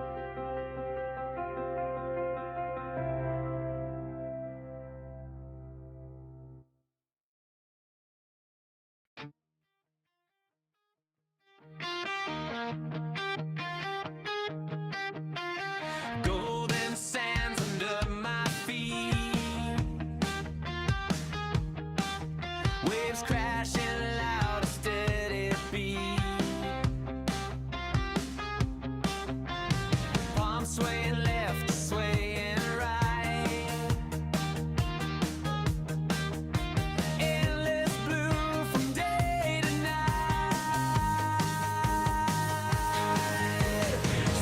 Golden sands under my feet, waves crashing loud, a steady beat, palms swaying left, swaying right, endless blue from day to night.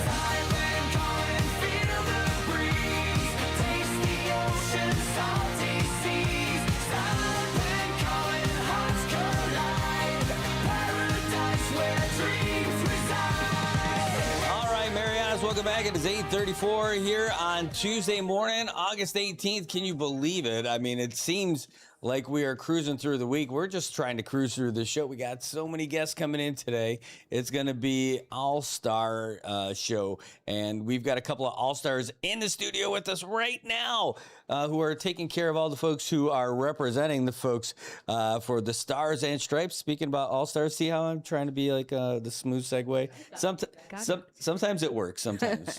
Silent calling, feel the breeze, taste the ocean, salty seas. Silent calling, hearts collide, paradise where dreams reside. All right, Marianas, welcome back. It is 8:34 here on Tuesday morning, August 18th. Can you believe it? I mean, it seems like we are cruising through the week. We're just trying to cruise through the show. We got so many guests coming in today. It's going to be all-star show, and we've got a couple of all-stars in the studio with us right now who are taking care of all the folks who are representing the folks for the Stars and Stripes. Speaking about all-stars, see how I'm trying to be like the smooth segue? Sometimes it works, sometimes.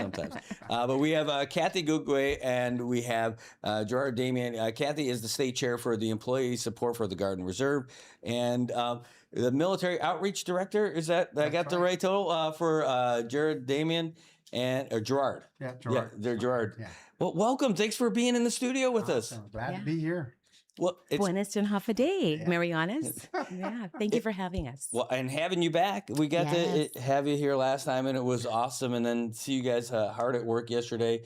But we have Kathy Gugwe and we have Gerard Damien. Kathy is the state chair for the Employee Support for the Garden Reserve, and the Military Outreach Director. Is that I got the right total for Gerard Damien or Gerard? Yeah, Gerard. Yeah, Gerard. Yeah. Well, welcome. Thanks for being in the studio with us. Glad to be here. Well, Buenas and half a day, Marianas. Yeah, thank you for having us. Well, and having you back. We got to have you here last time, and it was awesome. And then see you guys hard at work yesterday,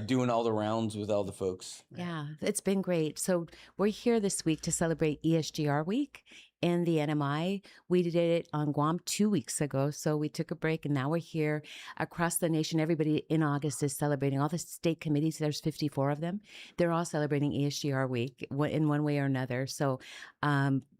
doing all the rounds with all the folks. Yeah, it's been great. So we're here this week to celebrate ESGR Week in the NMI. We did it on Guam 2 weeks ago, so we took a break, and now we're here across the nation. Everybody in August is celebrating. All the state committees, there's 54 of them. They're all celebrating ESGR Week in one way or another. So,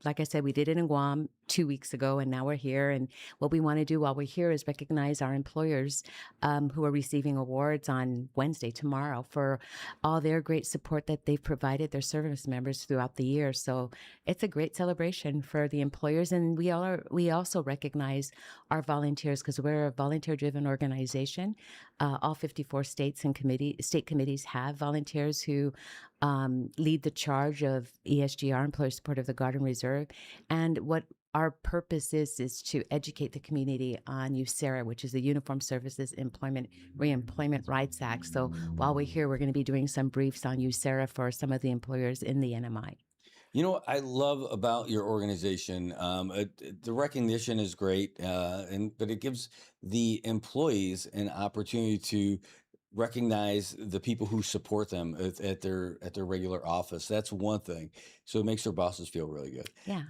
like I said, we did it in Guam 2 weeks ago, and now we're here. And what we want to do while we're here is recognize our employers who are receiving awards on Wednesday, tomorrow, for all their great support that they've provided their service members throughout the year. So it's a great celebration for the employers, and we also recognize our volunteers because we're a volunteer-driven organization. All 54 states and state committees have volunteers who lead the charge of ESGR, Employer Support of the Garden Reserve, and what our purpose is to educate the community on USERRA, which is the Uniform Services Employment Reemployment Rights Act. So while we're here, we're going to be doing some briefs on USERRA for some of the employers in the NMI. You know what I love about your organization? The recognition is great, but it gives the employees an opportunity to recognize the people who support them at their regular office. That's one thing. So it makes their bosses feel really good. Yeah.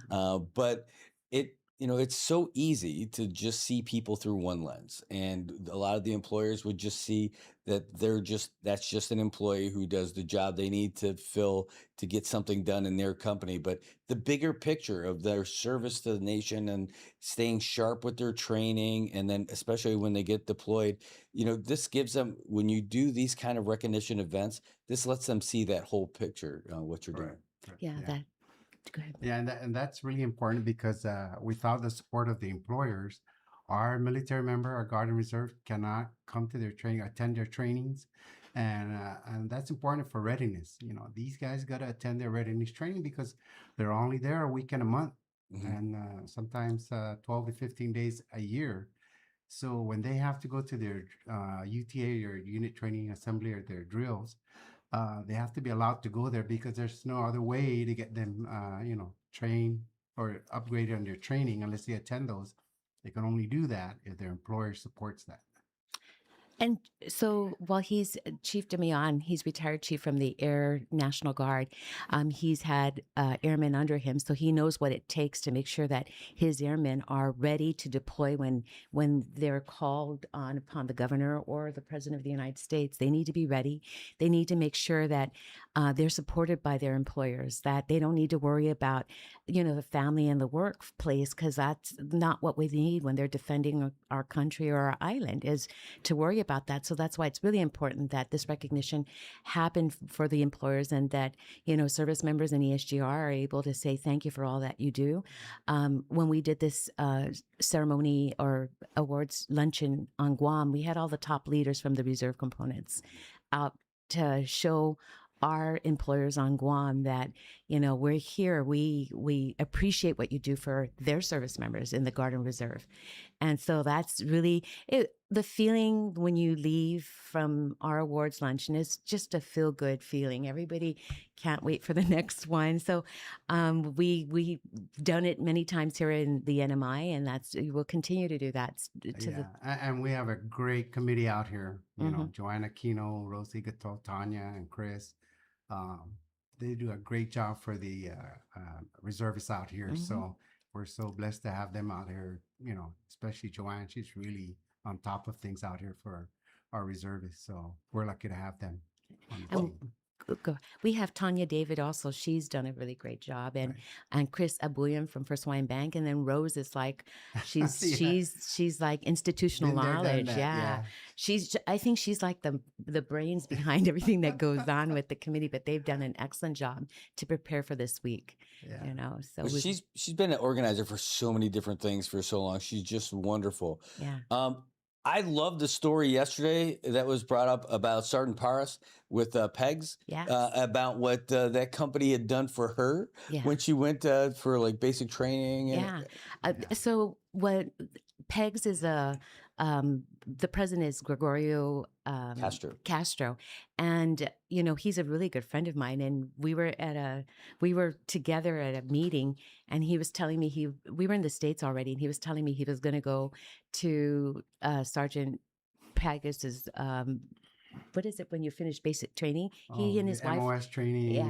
But it's so easy to just see people through one lens, and a lot of the employers would just see that that's just an employee who does the job they need to fill to get something done in their company. But the bigger picture of their service to the nation and staying sharp with their training, and then especially when they get deployed, this gives them, when you do these kind of recognition events, this lets them see that whole picture, what you're doing. Yeah, that. Go ahead. Yeah, and that's really important because without the support of the employers, our military member, our Guard and Reserve, cannot come to their training, attend their trainings, and that's important for readiness. These guys got to attend their readiness training because they're only there a week and a month, and sometimes 12 to 15 days a year. So when they have to go to their UTA or unit training assembly or their drills, they have to be allowed to go there because there's no other way to get them, trained or upgraded on their training unless they attend those. They can only do that if their employer supports that. And so while he's Chief Demian, he's retired chief from the Air National Guard. He's had airmen under him, so he knows what it takes to make sure that his airmen are ready to deploy when they're called on upon the governor or the president of the United States. They need to be ready. They need to make sure that they're supported by their employers, that they don't need to worry about, the family and the workplace, because that's not what we need when they're defending our country or our island, is to worry about that. So that's why it's really important that this recognition happened for the employers, and that, service members and ESGR are able to say thank you for all that you do. When we did this ceremony or awards luncheon on Guam, we had all the top leaders from the reserve components out to show our employers on Guam that, we're here. We appreciate what you do for their service members in the Guard and Reserve. And so that's really the feeling when you leave from our awards luncheon is just a feel good feeling. Everybody can't wait for the next one. So we've done it many times here in the NMI, and we'll continue to do that. And we have a great committee out here. Joanna Kino, Rosie Gato, Tanya, and Chris. They do a great job for the reservists out here. So we're so blessed to have them out here, especially Joanne. She's really on top of things out here for our reservists. So we're lucky to have them on the team. We have Tanya David also. She's done a really great job, and Chris Abuyam from First Hawaiian Bank, and then Rose is like she's like institutional knowledge. Yeah. I think she's like the brains behind everything that goes on with the committee. But they've done an excellent job to prepare for this week. So she's been an organizer for so many different things for so long. She's just wonderful. Yeah. I loved the story yesterday that was brought up about Sergeant Paris with PEGS, about what that company had done for her when she went for like basic training. So what PEGS is the president is Gregorio Castro, and he's a really good friend of mine, and we were together at a meeting, and he was telling me we were in the States already, and he was telling me he was going to go to Sergeant Pegas's what is it when you finish basic training? He and his wife MOS training.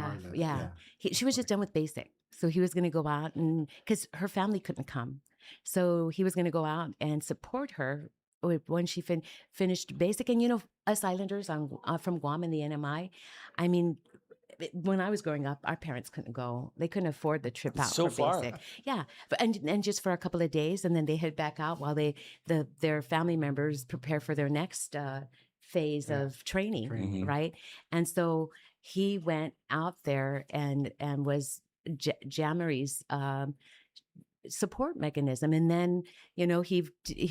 She was just done with basic, so he was going to go out, and because her family couldn't come, so he was going to go out and support her when she finished basic. And us Islanders from Guam and the NMI, I mean, when I was growing up, our parents couldn't go. They couldn't afford the trip out so for far. basic. Yeah, and just for a couple of days, and then they head back out while their family members prepare for their next phase of training, right? And so he went out there and was Jamari's support mechanism. And then, he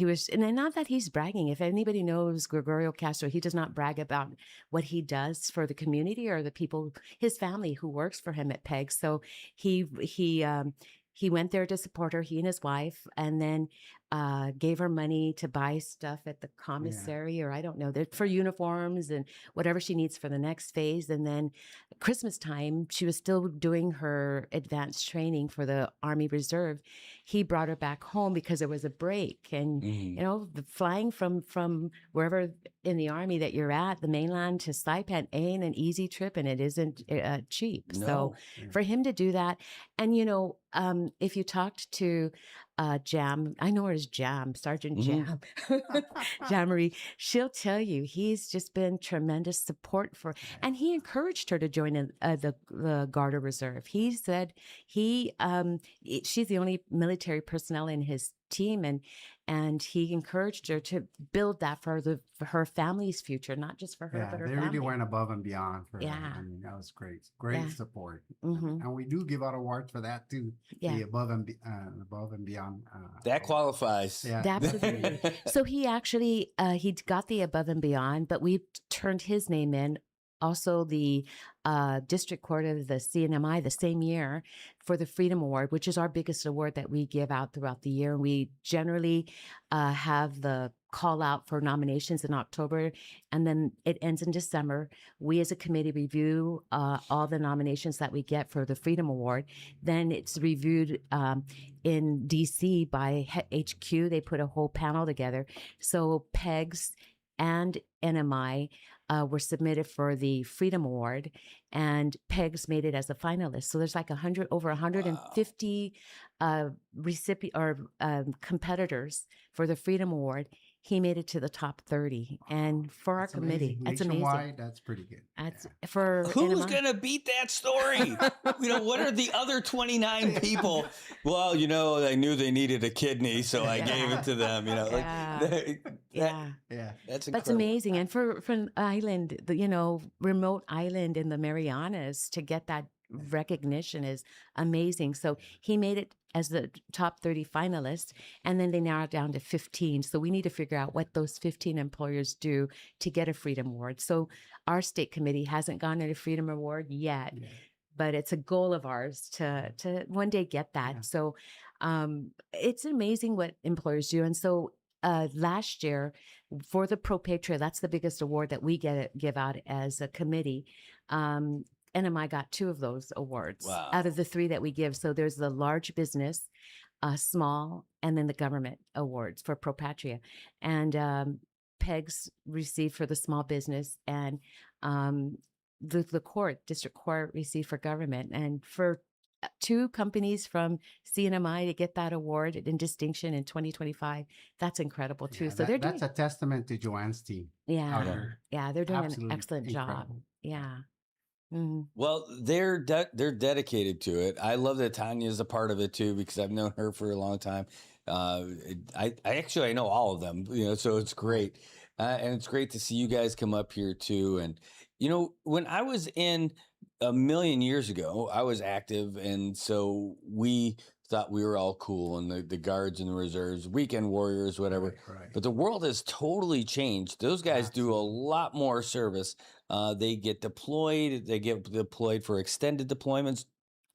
was, and not that he's bragging. If anybody knows Gregorio Castro, he does not brag about what he does for the community or the people, his family who works for him at PEG. So he he went there to support her, he and his wife, and then gave her money to buy stuff at the commissary, or I don't know, for uniforms and whatever she needs for the next phase. And then Christmas time, she was still doing her advanced training for the Army Reserve. He brought her back home because there was a break. And, you know, flying from wherever in the Army that you're at, the mainland to Saipan ain't an easy trip, and it isn't cheap. No. So for him to do that, and, you know, if you talked to Jam, I know her as Jam, Sergeant Jam, Jammarie, she'll tell you he's just been tremendous support for, and he encouraged her to join the Garda Reserve. He said she's the only military personnel in his team, and he encouraged her to build that for her family's future, not just for her, but her they family. really went above and beyond for her. Yeah. I mean, that was great. Great support. Mhm. And we do give out awards for that too. Yeah. The above and beyond. That qualifies. Yeah. Absolutely. So he actually he got the above and beyond, but we turned his name in. Also, the District Court of the CNMI the same year for the Freedom Award, which is our biggest award that we give out throughout the year. We generally have the call out for nominations in October, and then it ends in December. We as a committee review all the nominations that we get for the Freedom Award. Then it's reviewed in DC by HQ. They put a whole panel together. So PEGS and NMI were submitted for the Freedom Award, and PEGS made it as a finalist. So there's like over 150 competitors for the Freedom Award. He made it to the top 30, and for our committee, that's amazing. Nationwide, that's pretty good. That's for Who's NMI. gonna beat that story? You know, what are the other 29 people? Well, you know, I knew they needed a kidney, so I gave it to them. You know, Yeah. That's incredible. That's amazing. And for an island, remote island in the Marianas, to get that recognition is amazing. So he made it as the top 30 finalists, and then they narrowed down to 15. So we need to figure out what those 15 employers do to get a Freedom Award. So our state committee hasn't gotten a Freedom Award yet, but it's a goal of ours to one day get that. So it's amazing what employers do. And so last year for the Pro Patria, that's the biggest award that we give out as a committee. NMI got 2 of those awards out of the 3 that we give. So there's the large business, small, and then the government awards for Pro Patria. And PEGS received for the small business, and the district court received for government. And for 2 companies from CNMI to get that award in distinction in 2025, that's incredible too. Yeah, so that's a testament to Joanne's team. Yeah, they're doing an Absolutely excellent job. incredible. Yeah. Mhm. Well, they're dedicated to it. I love that Tanya's a part of it too, because I've known her for a long time. I know all of them, you know, so it's great. And it's great to see you guys come up here too. And, you know, when I was in a million years ago, I was active. And so we thought we were all cool, and the guards and the reserves, weekend warriors, whatever. Right. But the world has totally changed. Those guys do a lot more service. They get deployed. They get deployed for extended deployments.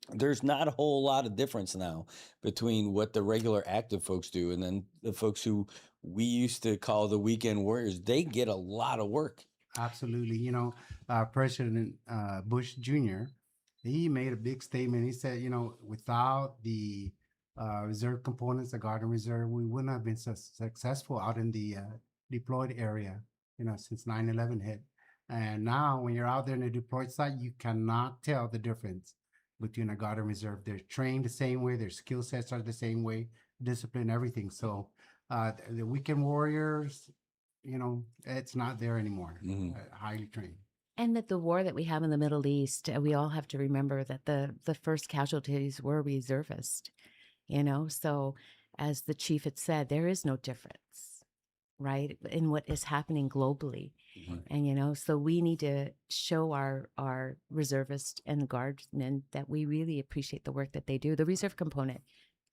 There's not a whole lot of difference now between what the regular active folks do and then the folks who we used to call the weekend warriors. They get a lot of work. Absolutely. You know, President Bush Jr., he made a big statement. He said, you know, without the reserve components, the Guard and Reserve, we wouldn't have been so successful out in the deployed area, you know, since 9/11 hit. And now when you're out there in a deployed site, you cannot tell the difference between a Guard and Reserve. They're trained the same way. Their skill sets are the same way, discipline, everything. So the weekend warriors, you know, it's not there anymore. Highly trained. And that the war that we have in the Middle East, we all have to remember that the first casualties were reservists, you know? So as the chief had said, there is no difference, right, in what is happening globally. And, you know, so we need to show our reservists and guardsmen that we really appreciate the work that they do, the reserve component,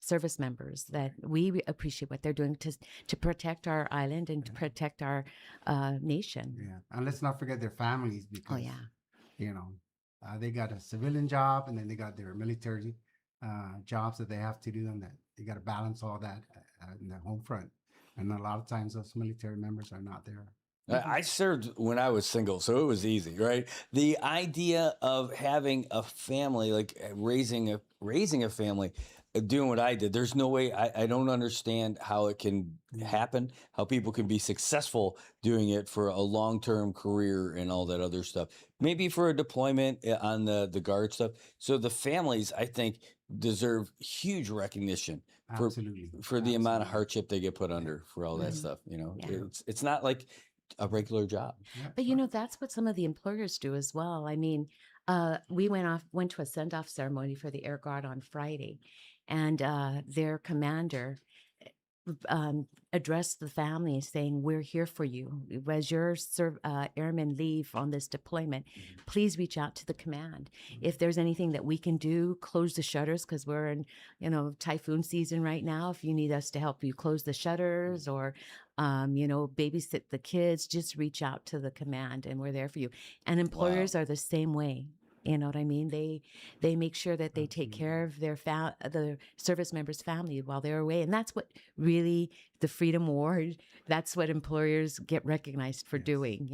service members, that we appreciate what they're doing to protect our island and to protect our nation. Yeah, and let's not forget their families, because you know, they got a civilian job and then they got their military jobs that they have to do, and that they got to balance all that in the home front. And a lot of times those military members are not there. I served when I was single, so it was easy, right? The idea of having a family, like raising a family, doing what I did, there's no way. I don't understand how it can happen, how people can be successful doing it for a long-term career and all that other stuff. Maybe for a deployment on the guard stuff. So the families, I think, deserve huge recognition for Absolutely. for the amount of hardship they get put under for all that stuff. You know, Yeah. it's not like a regular job. But that's what some of the employers do as well. I mean, we went to a send off ceremony for the Air Guard on Friday, and their commander addressed the family saying, "We're here for you. As your airmen leave on this deployment, please reach out to the command. If there's anything that we can do, close the shutters, because we're in, typhoon season right now. If you need us to help you close the shutters or, babysit the kids, just reach out to the command, and we're there for you." And employers are the same way. You know what I mean? They make sure that they take care of the service members' family while they're away, and that's what really the Freedom Award. That's what employers get recognized for doing.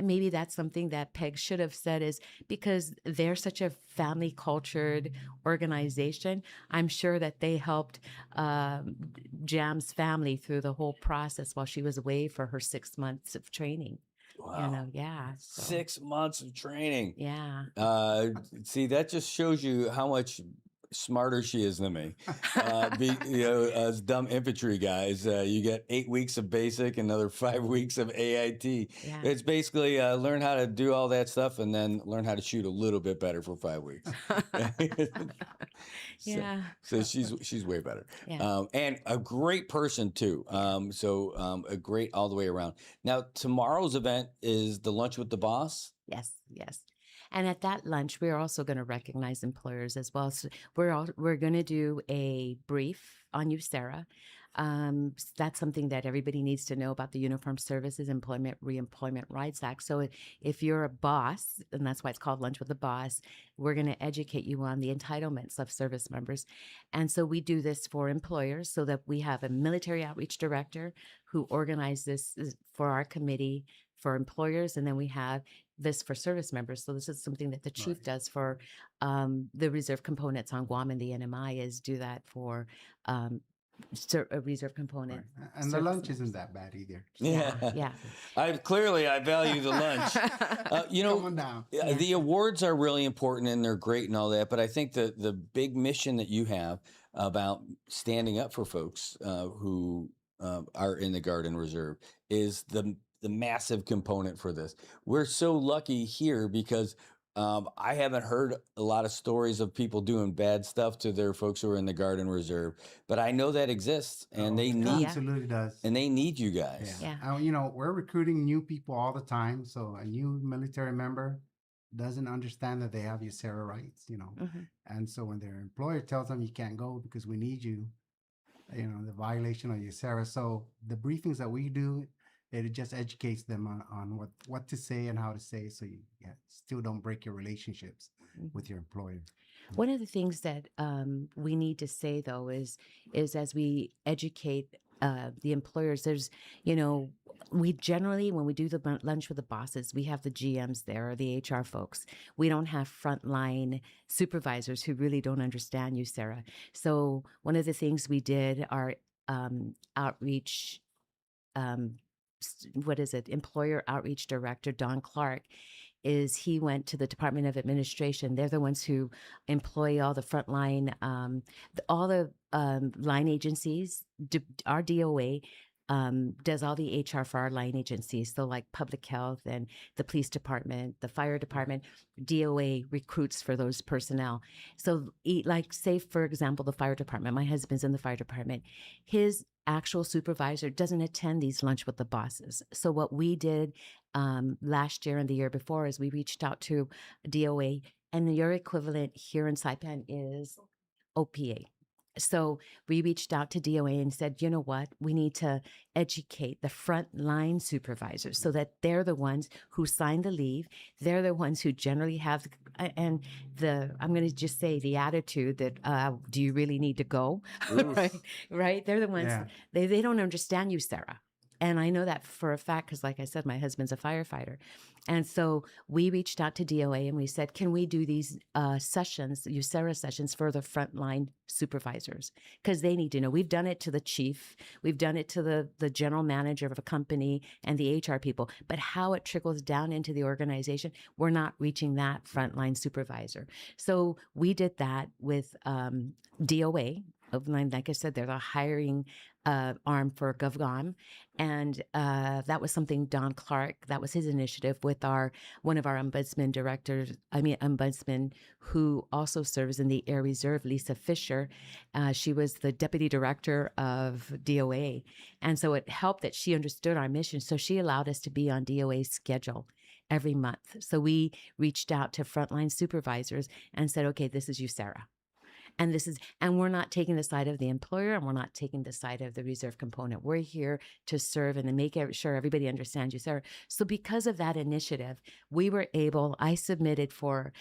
Maybe that's something that Peg should have said, is because they're such a family cultured organization. I'm sure that they helped Jam's family through the whole process while she was away for her 6 months of training. Wow. Yeah. So, 6 months of training. yeah. See, that just shows you how much smarter she is than me. As dumb infantry guys, you get 8 weeks of basic, another 5 weeks of AIT. Yeah. It's basically learn how to do all that stuff and then learn how to shoot a little bit better for 5 weeks. Yeah. So she's way better. Yeah. And a great person too. A great all the way around. Now, tomorrow's event is the Lunch with the Boss. Yes, yes. And at that lunch, we're also going to recognize employers as well. So we're going to do a brief on USERRA. That's something that everybody needs to know about the Uniformed Services Employment Reemployment Rights Act. So if you're a boss, and that's why it's called Lunch with the Boss, we're going to educate you on the entitlements of service members. And so we do this for employers, so that we have a military outreach director who organizes this for our committee for employers, and then we have this for service members. So this is something that the chief does for the reserve components on Guam, and the NMI is do that for reserve component. Right. And the lunch isn't that bad either. Yeah. I value the lunch. Come on down. The awards are really important and they're great and all that, but I think the big mission that you have about standing up for folks who are in the Guard and Reserve is the massive component for this. We're so lucky here because I haven't heard a lot of stories of people doing bad stuff to their folks who are in the Guard and Reserve, but I know that exists, and they need absolutely does. and they need you guys. Yeah. We're recruiting new people all the time, so a new military member doesn't understand that they have USERRA rights, and so when their employer tells them you can't go because we need you, the violation of USERRA. So the briefings that we do, it just educates them on what to say and how to say, so you still don't break your relationships with your employer. One of the things that we need to say, though, is as we educate the employers, there's, we generally, when we do the lunch with the bosses, we have the GMs there or the HR folks. We don't have frontline supervisors who really don't understand USERRA. So one of the things we did, our outreach employer outreach director, Don Clark, is he went to the Department of Administration. They're the ones who employ all the frontline, line agencies. Our DOA does all the HR for our line agencies. So like public health and the police department, the fire department, DOA recruits for those personnel. So like, say, for example, the fire department, my husband's in the fire department. His actual supervisor doesn't attend these lunch with the bosses. So what we did last year and the year before is we reached out to DOA, and your equivalent here in Saipan is OPA. So we reached out to DOA and said, you know what, we need to educate the frontline supervisors so that they're the ones who sign the leave. They're the ones who generally have and I'm going to just say the attitude that do you really need to go? right? They're the ones Yeah. they don't understand you, Sarah. And I know that for a fact because, like I said, my husband's a firefighter. And so we reached out to DOA and we said, can we do these sessions, USERRA sessions for the frontline supervisors? Because they need to know. We've done it to the chief. We've done it to the general manager of a company and the HR people. But how it trickles down into the organization, we're not reaching that frontline supervisor. So we did that with DOA. Like I said, they're the hiring arm for GovGom. And that was something Don Clark, that was his initiative with one of our ombudsmen who also serves in the Air Reserve, Lisa Fisher. She was the deputy director of DOA. And so it helped that she understood our mission. So she allowed us to be on DOA's schedule every month. So we reached out to frontline supervisors and said, okay, this is you, Sarah. And we're not taking the side of the employer and we're not taking the side of the reserve component. We're here to serve and to make sure everybody understands you, Sarah. So because of that initiative, I submitted for,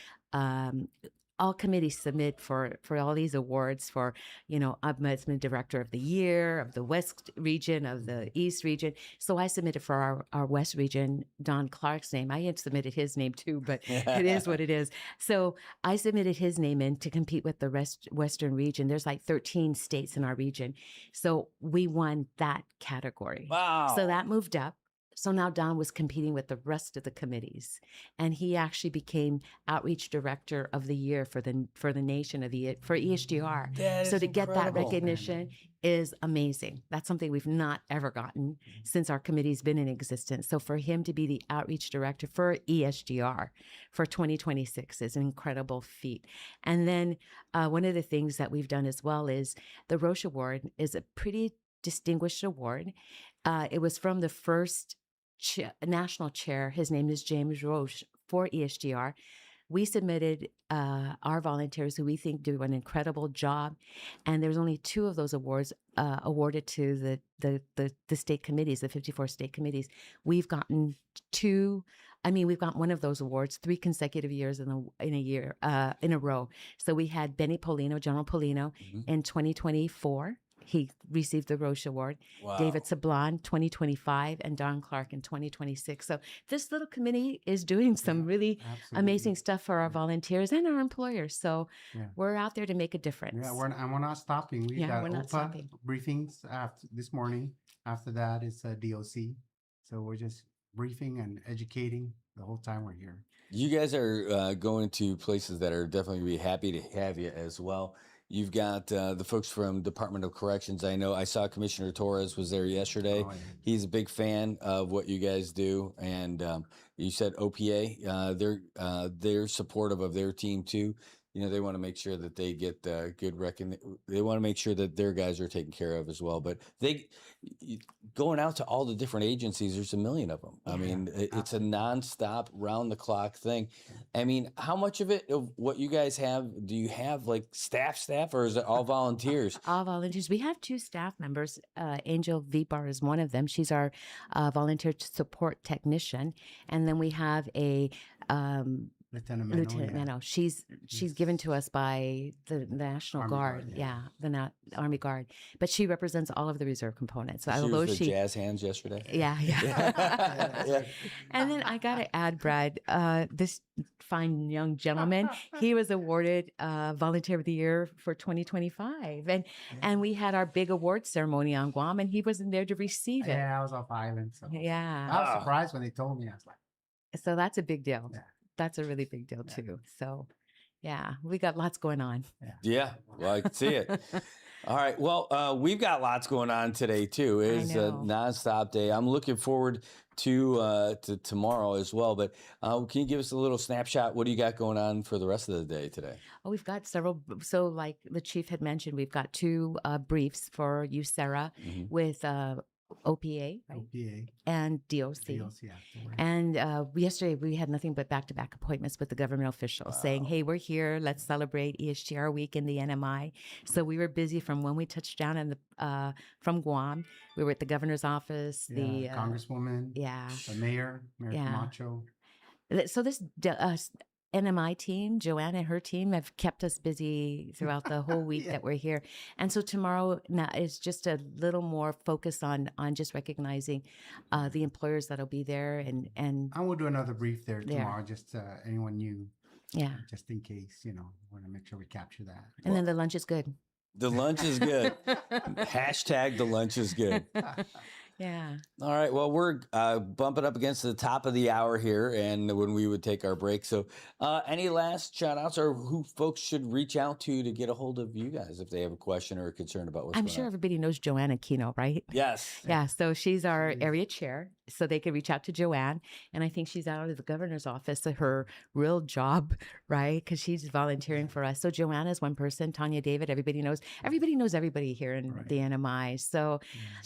all committees submit for all these awards for, Ombudsman Director of the Year, of the West region, of the East region. So I submitted for our West region, Don Clark's name. I had submitted his name too, but it is what it is. So I submitted his name in to compete with the Western region. There's like 13 states in our region. So we won that category. Wow. So that moved up. So now Don was competing with the rest of the committees, and he actually became Outreach Director of the Year for the nation for ESGR. That so is to get that incredible. recognition is amazing. That's something we've not ever gotten since our committee's been in existence. So for him to be the Outreach Director for ESGR for 2026 is an incredible feat. And then one of the things that we've done as well is the Roche Award is a pretty distinguished award. It was from the first national chair. His name is James Roche for ESGR. We submitted our volunteers who we think do an incredible job, and there's only 2 of those awards awarded to the state committees, the 54 state committees. We've gotten 2. We've got one of those awards 3 consecutive years in a row. So we had Benny Polino, General Polino, in 2024. He received the Roche Award. Wow. David Sablon, 2025, and Don Clark in 2026. So this little committee is doing some really amazing stuff for our volunteers and our employers. So we're out there to make a difference. Yeah, we're not stopping. We've got we're not OPA stopping. briefings this morning. After that, it's DOC. So we're just briefing and educating the whole time we're here. You guys are going to places that are definitely be happy to have you as well. You've got the folks from Department of Corrections. I saw Commissioner Torres was there yesterday. Oh, yeah. He's a big fan of what you guys do. And you said OPA, they're supportive of their team too. They want to make sure that they get good recognition. They want to make sure that their guys are taken care of as well. But going out to all the different agencies, there's a million of them. It's a nonstop, round the clock thing. How much of it, of what you guys have, do you have like staff, or is it all volunteers? All volunteers. We have 2 staff members. Angel Vipar is one of them. She's our volunteer support technician. And then we have a Lieutenant Mano. She's given to us by the National Army Guard. Guard, The Army Guard. But she represents all of the reserve components. So She was the jazz hands yesterday. Yeah. And then I got to add, Brad, this fine young gentleman, he was awarded Volunteer of the Year for 2025. And we had our big award ceremony on Guam, and he wasn't there to receive it. Yeah, I was off island. So Yeah. I was surprised when they told me. I was like, So that's a big deal. That's a really big deal too. So yeah, we got lots going on. Yeah, well, I can see it. All right. Well, we've got lots going on today too. It's a nonstop day. I'm looking forward to tomorrow as well. But can you give us a little snapshot? What do you got going on for the rest of the day today? Oh, we've got several. So like the chief had mentioned, we've got 2 briefs for you, Sarah, with OPA, right? OPA and DOC. And yesterday we had nothing but back-to-back appointments with the government officials saying, hey, we're here. Let's celebrate ESGR week in the NMI. So we were busy from when we touched down from Guam. We were at the governor's office, the Congresswoman, the mayor Yeah. Camacho. So this NMI team, Joanne and her team, have kept us busy throughout the whole week that we're here. And so tomorrow now is just a little more focus on just recognizing the employers that'll be there, and I will do another brief there tomorrow, just anyone new. Yeah. Just in case, want to make sure we capture that. And then the lunch is good. The lunch is good. Hashtag the lunch is good. Yeah. All right. Well, we're bumping up against the top of the hour here, and when we would take our break. So, any last shout outs or who folks should reach out to get a hold of you guys if they have a question or a concern about what's I'm going sure on? everybody knows Joanne Aquino, right? Yes. Yeah. So she's our area chair. So they can reach out to Joanne. And I think she's out of the governor's office at her real job, right? Because she's volunteering for us. So Joanne is one person. Tanya David, everybody knows everybody here in the NMI. So,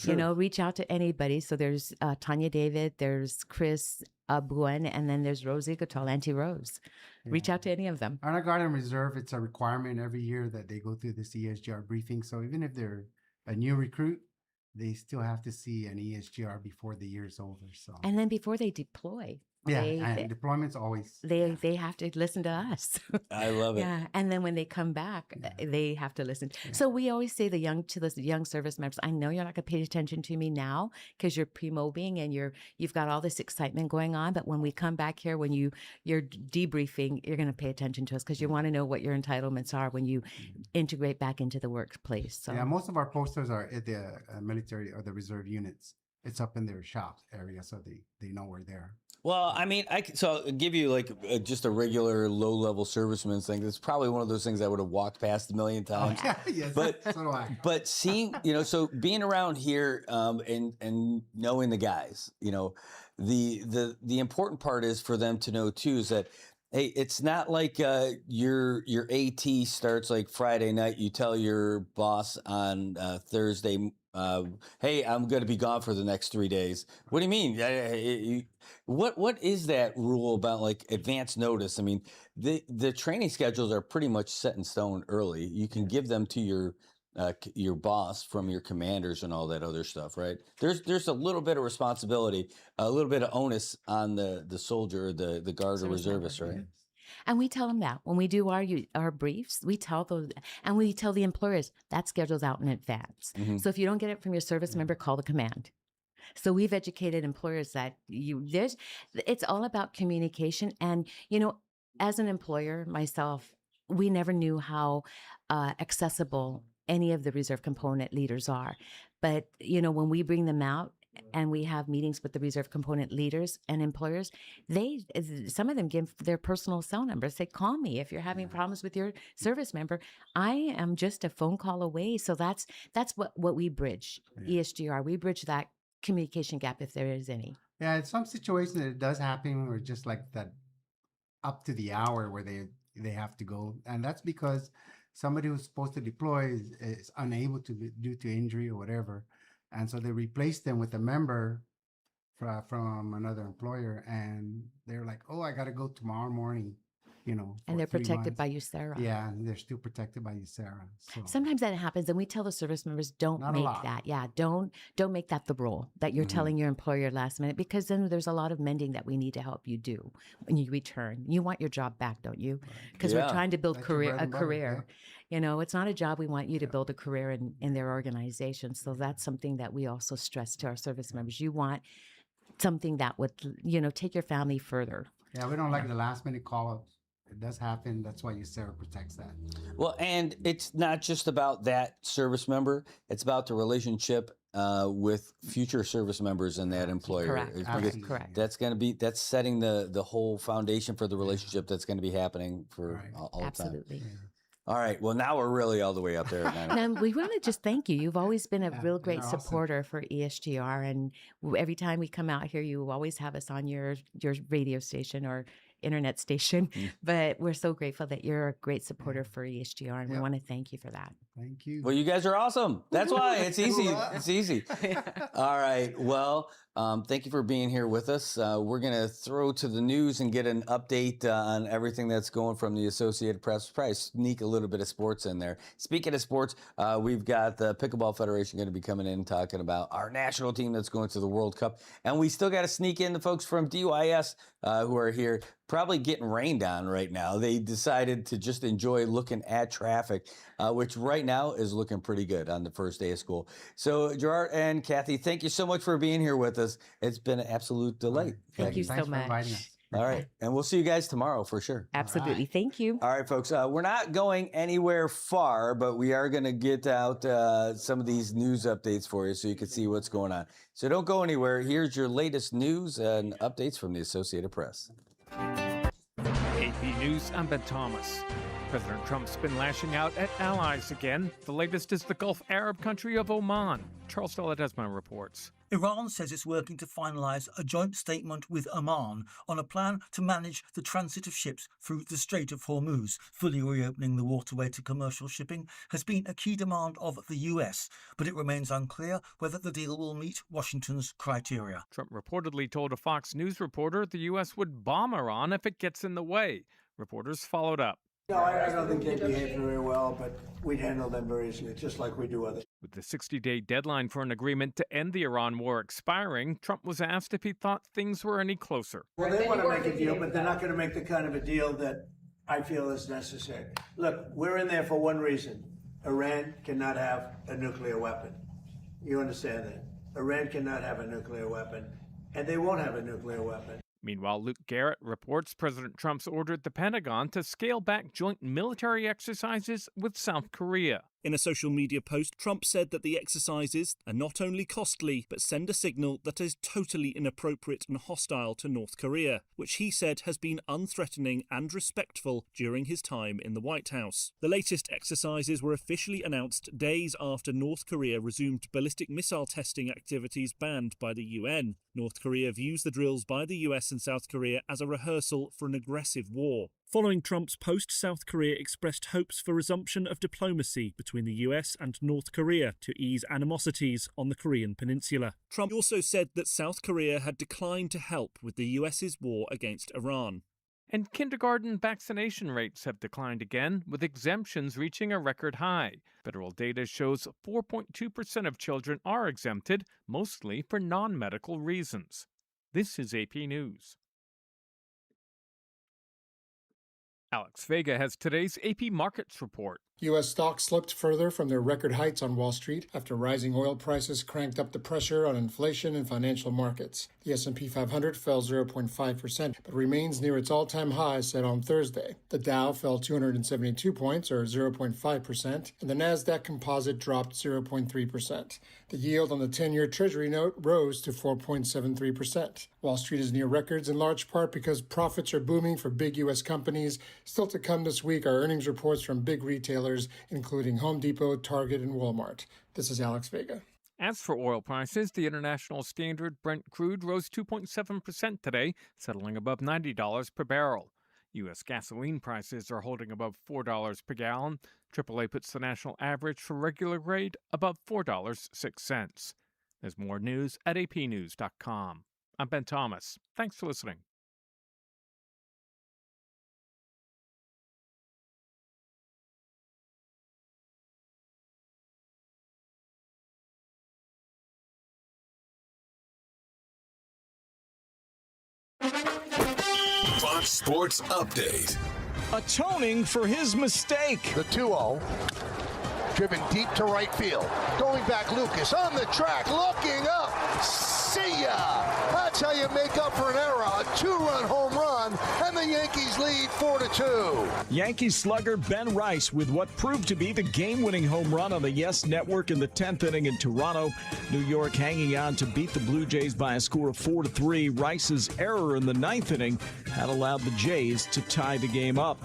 reach out to anybody. So there's Tanya David, there's Chris Buen, and then there's Rosie Gatol, Auntie Rose. Reach out to any of them. On our Garden Reserve, it's a requirement every year that they go through this ESGR briefing. So even if they're a new recruit, they still have to see an ESGR before the year's over. So And then before they deploy. and deployment's always they have to listen to us. I love it. Yeah, and then when they come back, they have to listen. So we always say the young service members, I know you're not going to pay attention to me now because you're pre-mobing and you've got all this excitement going on. But when we come back here, when you're debriefing, you're going to pay attention to us because you want to know what your entitlements are when you integrate back into the workplace. So yeah, most of our posters are at the military or the reserve units. It's up in their shop area, so they know we're there. Well, I mean, so I'll give you like just a regular low-level serviceman's thing. It's probably one of those things I would have walked past a million times. Yes, but so do I. But seeing, so being around here and knowing the guys, the important part is for them to know too is that, hey, it's not like your AT starts like Friday night. You tell your boss on Thursday, hey, I'm going to be gone for the next 3 days. What do you mean? What is that rule about like advance notice? I mean, the training schedules are pretty much set in stone early. You can give them to your boss from your commanders and all that other stuff, right? There's a little bit of responsibility, a little bit of onus on the soldier, the guard or reservist, right? And we tell them that when we do our briefs, we tell those, and we tell the employers that schedule's out in advance. Mm-hmm. So if you don't get it from your service member, call the command. So we've educated employers that it's all about communication. And, as an employer myself, we never knew how accessible any of the reserve component leaders are. But, when we bring them out, and we have meetings with the reserve component leaders and employers, some of them give their personal cell numbers. Say, call me if you're having problems with your service member. I am just a phone call away. So that's what we bridge, ESGR. We bridge that communication gap if there is any. Yeah, in some situations it does happen where just like that up to the hour where they have to go. And that's because somebody who's supposed to deploy is unable to due to injury or whatever. And so they replace them with a member from another employer, and they're like, "Oh, I got to go tomorrow morning," And they're protected by USERRA. Yeah, and they're still protected by USERRA. So sometimes that happens, and we tell the service members, don't Not a make lot. that. Yeah, don't make that the rule that you're telling your employer last minute, because then there's a lot of mending that we need to help you do when you return. You want your job back, don't you? Because we're trying to build That's your bread a and butter, career. It's not a job. We want you to build a career in their organization. So that's something that we also stress to our service members. You want something that would, take your family further. Yeah, we don't like the last minute call-ups. It does happen. That's why USERRA protects that. Well, and it's not just about that service member. It's about the relationship with future service members and that employer. Correct. Because Absolutely. Correct. that's setting the whole foundation for the relationship that's going to be happening for all the time. Absolutely. All right. Well, now we're really all the way up there. Now, we want to just thank you. You've always been a real great awesome. supporter for ESGR. And every time we come out here, you always have us on your radio station or internet station. But we're so grateful that you're a great supporter for ESGR. And we want to thank you for that. Thank you. Well, you guys are awesome. That's why it's easy. It's easy. All right. Well, thank you for being here with us. We're going to throw to the news and get an update on everything that's going from the Associated Press. Probably sneak a little bit of sports in there. Speaking of sports, we've got the Pickleball Federation going to be coming in talking about our national team that's going to the World Cup. And we still got to sneak in the folks from DYS who are here, probably getting rained on right now. They decided to just enjoy looking at traffic, which right now is looking pretty good on the first day of school. So Gerard and Kathy, thank you so much for being here with us. It's been an absolute delight. Thank you so Thanks for much. inviting us. All right. And we'll see you guys tomorrow for sure. Absolutely. Thank you. All right, folks. We're not going anywhere far, but we are going to get out some of these news updates for you so you can see what's going on. So don't go anywhere. Here's your latest news and updates from the Associated Press. AP News, I'm Ben Thomas. President Trump's been lashing out at allies again. The latest is the Gulf Arab country of Oman. Charles Deladesma reports. Iran says it's working to finalise a joint statement with Oman on a plan to manage the transit of ships through the Strait of Hormuz. Fully reopening the waterway to commercial shipping has been a key demand of the US, but it remains unclear whether the deal will meet Washington's criteria. Trump reportedly told a Fox News reporter the U.S. would bomb Iran if it gets in the way. Reporters followed up. No, I don't think they behave very well, but we'd handle them very easily, just like we do others. With the 60-day deadline for an agreement to end the Iran war expiring, Trump was asked if he thought things were any closer. Well, they want to make a deal, but they're not going to make the kind of a deal that I feel is necessary. Look, we're in there for one reason. Iran cannot have a nuclear weapon. You understand that? Iran cannot have a nuclear weapon, and they won't have a nuclear weapon. Meanwhile, Luke Garrett reports President Trump's ordered the Pentagon to scale back joint military exercises with South Korea. In a social media post, Trump said that the exercises are not only costly, but send a signal that is totally inappropriate and hostile to North Korea, which he said has been unthreatening and respectful during his time in the White House. The latest exercises were officially announced days after North Korea resumed ballistic missile testing activities banned by the UN. North Korea views the drills by the US and South Korea as a rehearsal for an aggressive war. Following Trump's post, South Korea expressed hopes for resumption of diplomacy between the US and North Korea to ease animosities on the Korean peninsula. Trump also said that South Korea had declined to help with the US's war against Iran. And kindergarten vaccination rates have declined again, with exemptions reaching a record high. Federal data shows 4.2% of children are exempted, mostly for non-medical reasons. This is AP News. Alex Vega has today's AP Markets report. U.S. stocks slipped further from their record heights on Wall Street after rising oil prices cranked up the pressure on inflation and financial markets. The S&P 500 fell 0.5%, but remains near its all-time high set on Thursday. The Dow fell 272 points, or 0.5%, and the Nasdaq Composite dropped 0.3%. The yield on the 10-year Treasury note rose to 4.73%. Wall Street is near records in large part because profits are booming for big U.S. companies. Still to come this week are earnings reports from big retailers, including Home Depot, Target, and Walmart. This is Alex Vega. As for oil prices, the International Standard Brent crude rose 2.7% today, settling above $90 per barrel. U.S. gasoline prices are holding above $4 per gallon. AAA puts the national average for regular grade above $4.06. There's more news at apnews.com. I'm Ben Thomas. Thanks for listening. Fox Sports Update. Atoning for his mistake. The 2-0. Driven deep to right field. Going back, Lucas on the track, looking up. See ya! That's how you make up for an error. A 2-run home run, and the Yankees lead 4-2. Yankees slugger Ben Rice with what proved to be the game-winning home run on the Yes Network in the 10th inning in Toronto. New York hanging on to beat the Blue Jays by a score of 4-3. Rice's error in the 9th inning had allowed the Jays to tie the game up.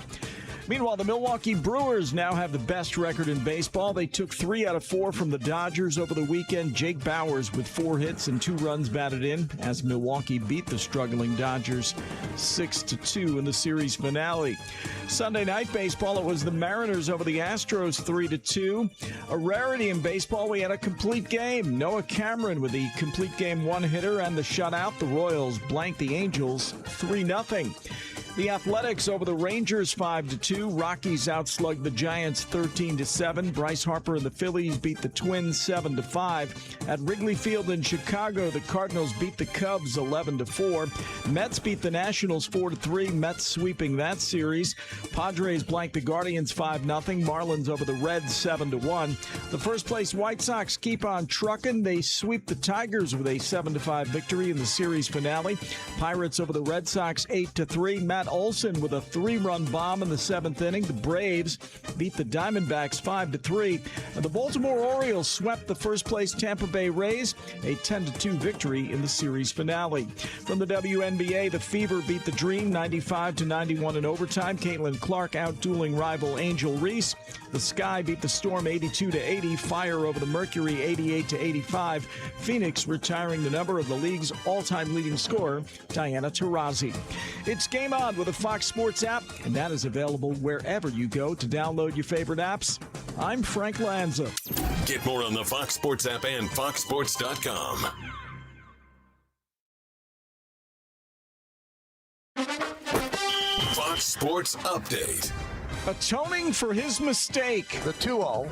Meanwhile, the Milwaukee Brewers now have the best record in baseball. They took 3 out of 4 from the Dodgers over the weekend. Jake Bauers with 4 hits and 2 runs batted in as Milwaukee beat the struggling Dodgers 6-2 in the series finale. Sunday night baseball, it was the Mariners over the Astros 3-2. A rarity in baseball, we had a complete game. Noah Cameron with the complete game 1-hitter and the shutout. The Royals blanked the Angels 3-0. The Athletics over the Rangers 5-2. Rockies outslugged the Giants 13-7. Bryce Harper and the Phillies beat the Twins 7-5. At Wrigley Field in Chicago, the Cardinals beat the Cubs 11-4. Mets beat the Nationals 4-3. Mets sweeping that series. Padres blanked the Guardians 5-0. Marlins over the Reds 7-1. The first place White Sox keep on trucking. They sweep the Tigers with a 7-5 victory in the series finale. Pirates over the Red Sox 8-3. Matt Olson with a 3-run bomb in the 7th inning. The Braves beat the Diamondbacks 5-3. And the Baltimore Orioles swept the first place Tampa Bay Rays, a 10-2 victory in the series finale. From the WNBA, the Fever beat the Dream 95-91 in overtime. Caitlin Clark out-dueling rival Angel Reese. The Sky beat the Storm 82-80. Fire over the Mercury 88-85. Phoenix retiring the number of the league's all-time leading scorer, Diana Taurasi. It's Game On with the Fox Sports app, and that is available wherever you go to download your favorite apps. I'm Frank Lanza. Get more on the Fox Sports app and foxsports.com. Fox Sports Update. Atoning for his mistake. The 2-0.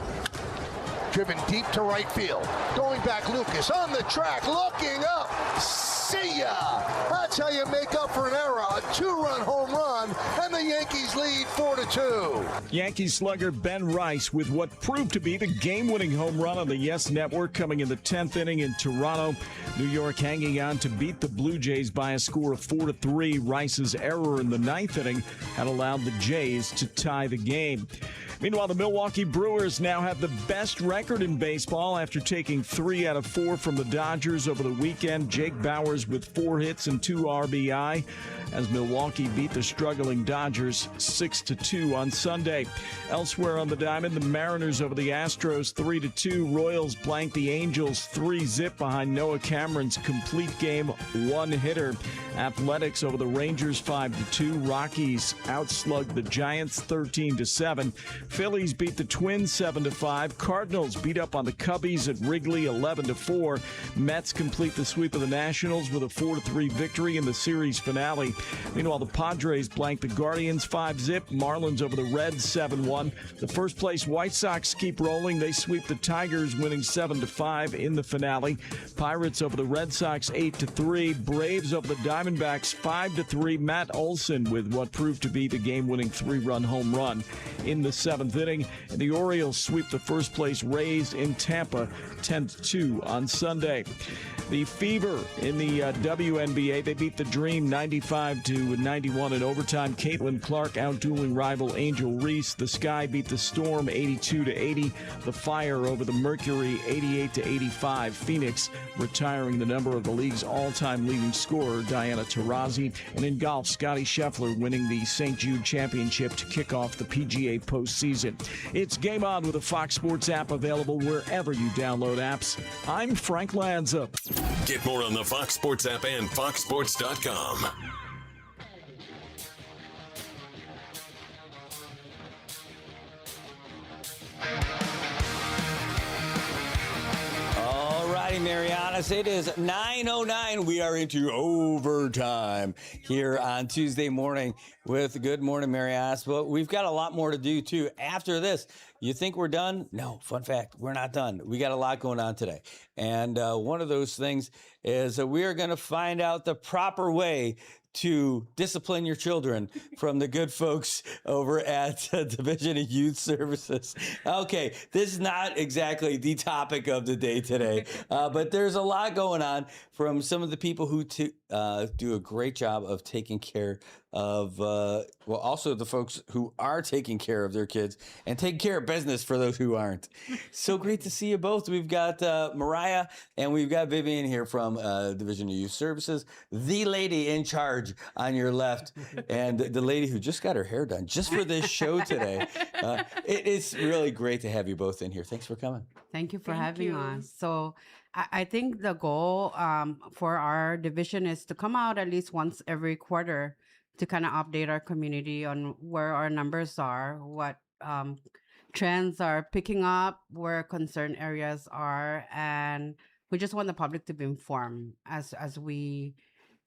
Driven deep to right field. Going back, Lucas on the track, looking up. See ya! That's how you make up for an error. A 2-run home run, and the Yankees lead 4-2. Yankee slugger Ben Rice with what proved to be the game-winning home run on the Yes Network coming in the 10th inning in Toronto. New York hanging on to beat the Blue Jays by a score of 4-3. Rice's error in the 9th inning had allowed the Jays to tie the game. Meanwhile, the Milwaukee Brewers now have the best record in baseball after taking 3 out of 4 from the Dodgers over the weekend. Jake Bauers with 4 hits and 2 RBI as Milwaukee beat the struggling Dodgers 6-2 on Sunday. Elsewhere on the diamond, the Mariners over the Astros 3-2. Royals blanked the Angels 3-0 behind Noah Cameron's complete game 1-hitter. Athletics over the Rangers 5-2. Rockies outslugged the Giants 13-7. Phillies beat the Twins 7-5. Cardinals beat up on the Cubbies at Wrigley 11-4. Mets complete the sweep of the Nationals with a 4-3 victory in the series finale. Meanwhile, the Padres blanked the Guardians 5-0. Marlins over the Reds 7-1. The first place White Sox keep rolling. They sweep the Tigers, winning 7-5 in the finale. Pirates over the Red Sox 8-3. Braves over the Diamondbacks 5-3. Matt Olson with what proved to be the game-winning 3-run home run in the 7th inning. And the Orioles sweep the first place Rays in Tampa 10-2 on Sunday. The Fever in the WNBA, they beat the Dream 95-91 in overtime. Caitlin Clark outdueling rival Angel Reese. The Sky beat the Storm 82-80. The Fire over the Mercury 88-85. Phoenix retiring the number of the league's all-time leading scorer, Diana Taurasi. And in golf, Scottie Scheffler winning the St. Jude Championship to kick off the PGA postseason. It's Game On with the Fox Sports app, available wherever you download apps. I'm Frank Lanza. Get more on the Fox Sports app and foxsports.com. All righty, Marianas. It is 9:09. We are into overtime here on Tuesday morning with Good Morning Marianas. But we've got a lot more to do, too. After this, you think we're done? No, fun fact, we're not done. We got a lot going on today. And one of those things is that we are going to find out the proper way to discipline your children from the good folks over at Division of Youth Services. Okay, this is not exactly the topic of the day today, but there's a lot going on from some of the people who do a great job of taking care of, also the folks who are taking care of their kids and taking care of business for those who aren't. So great to see you both. We've got Mariah and we've got Vivian here from Division of Youth Services, the lady in charge on your left, and the lady who just got her hair done just for this show today. It is really great to have you both in here. Thanks for coming. Thank you for having us. So I think the goal for our division is to come out at least once every quarter to kind of update our community on where our numbers are, what trends are picking up, where concern areas are, and we just want the public to be informed as we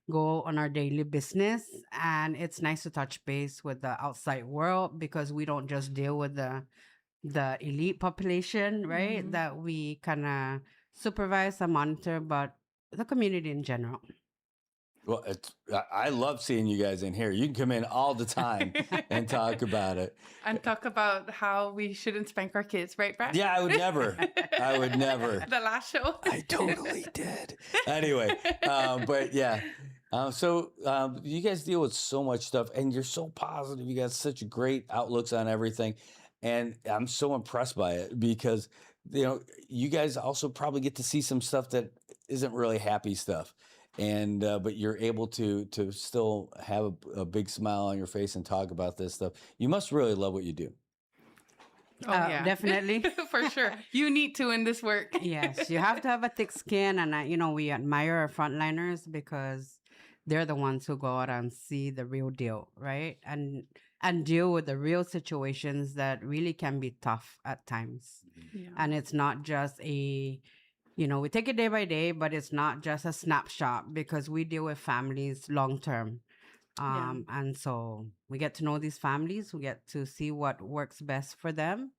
go on our daily business. And it's nice to touch base with the outside world because we don't just deal with the elite population, right? Mhm. That we kind of supervise and monitor, but the community in general. Well, I love seeing you guys in here. You can come in all the time and talk about it. And talk about how we shouldn't spank our kids, right, Brad? Yeah, I would never. I would never. The last show. I totally did. Anyway, but yeah. You guys deal with so much stuff and you're so positive. You got such great outlooks on everything. And I'm so impressed by it because, you guys also probably get to see some stuff that isn't really happy stuff. And but you're able to still have a big smile on your face and talk about this stuff. You must really love what you do. Oh, yeah. Definitely. For sure. You need to in this work. Yes, you have to have a thick skin. And, we admire our frontliners because they're the ones who go out and see the real deal, right? And deal with the real situations that really can be tough at times. Yeah. And it's not just we take it day by day, but it's not just a snapshot because we deal with families long term. And so we get to know these families, we get to see what works best for them.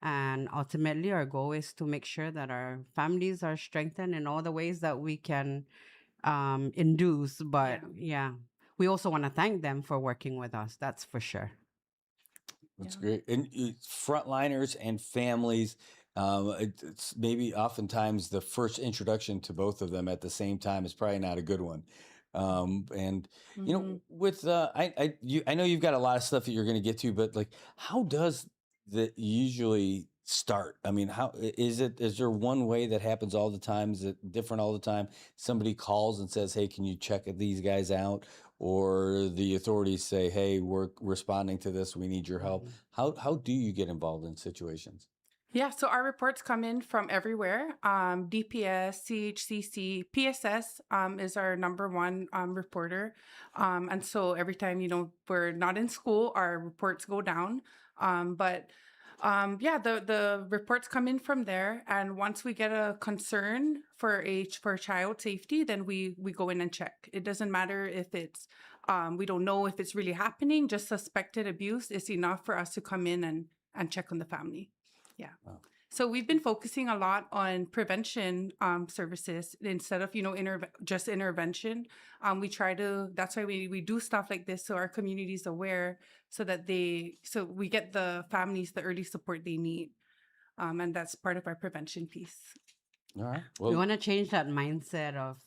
And ultimately, our goal is to make sure that our families are strengthened in all the ways that we can induce. But we also want to thank them for working with us. That's for sure. That's great. And frontliners and families, it's maybe oftentimes the first introduction to both of them at the same time is probably not a good one. With I know you've got a lot of stuff that you're going to get to, but like, how does that usually start? I mean, how is it? Is there one way that happens all the time? Is it different all the time? Somebody calls and says, "Hey, can you check these guys out?" Or the authorities say, "Hey, we're responding to this. We need your help." How do you get involved in situations? Yeah, so our reports come in from everywhere. DPS, CHCC, PSS is our number one reporter. And so every time, we're not in school, our reports go down. The reports come in from there. And once we get a concern for child safety, then we go in and check. It doesn't matter if it's, we don't know if it's really happening, just suspected abuse is enough for us to come in and check on the family. Yeah. Wow. So we've been focusing a lot on prevention services instead of, just intervention. That's why we do stuff like this so our community is aware so we get the families the early support they need. And that's part of our prevention piece. All right. We want to change that mindset of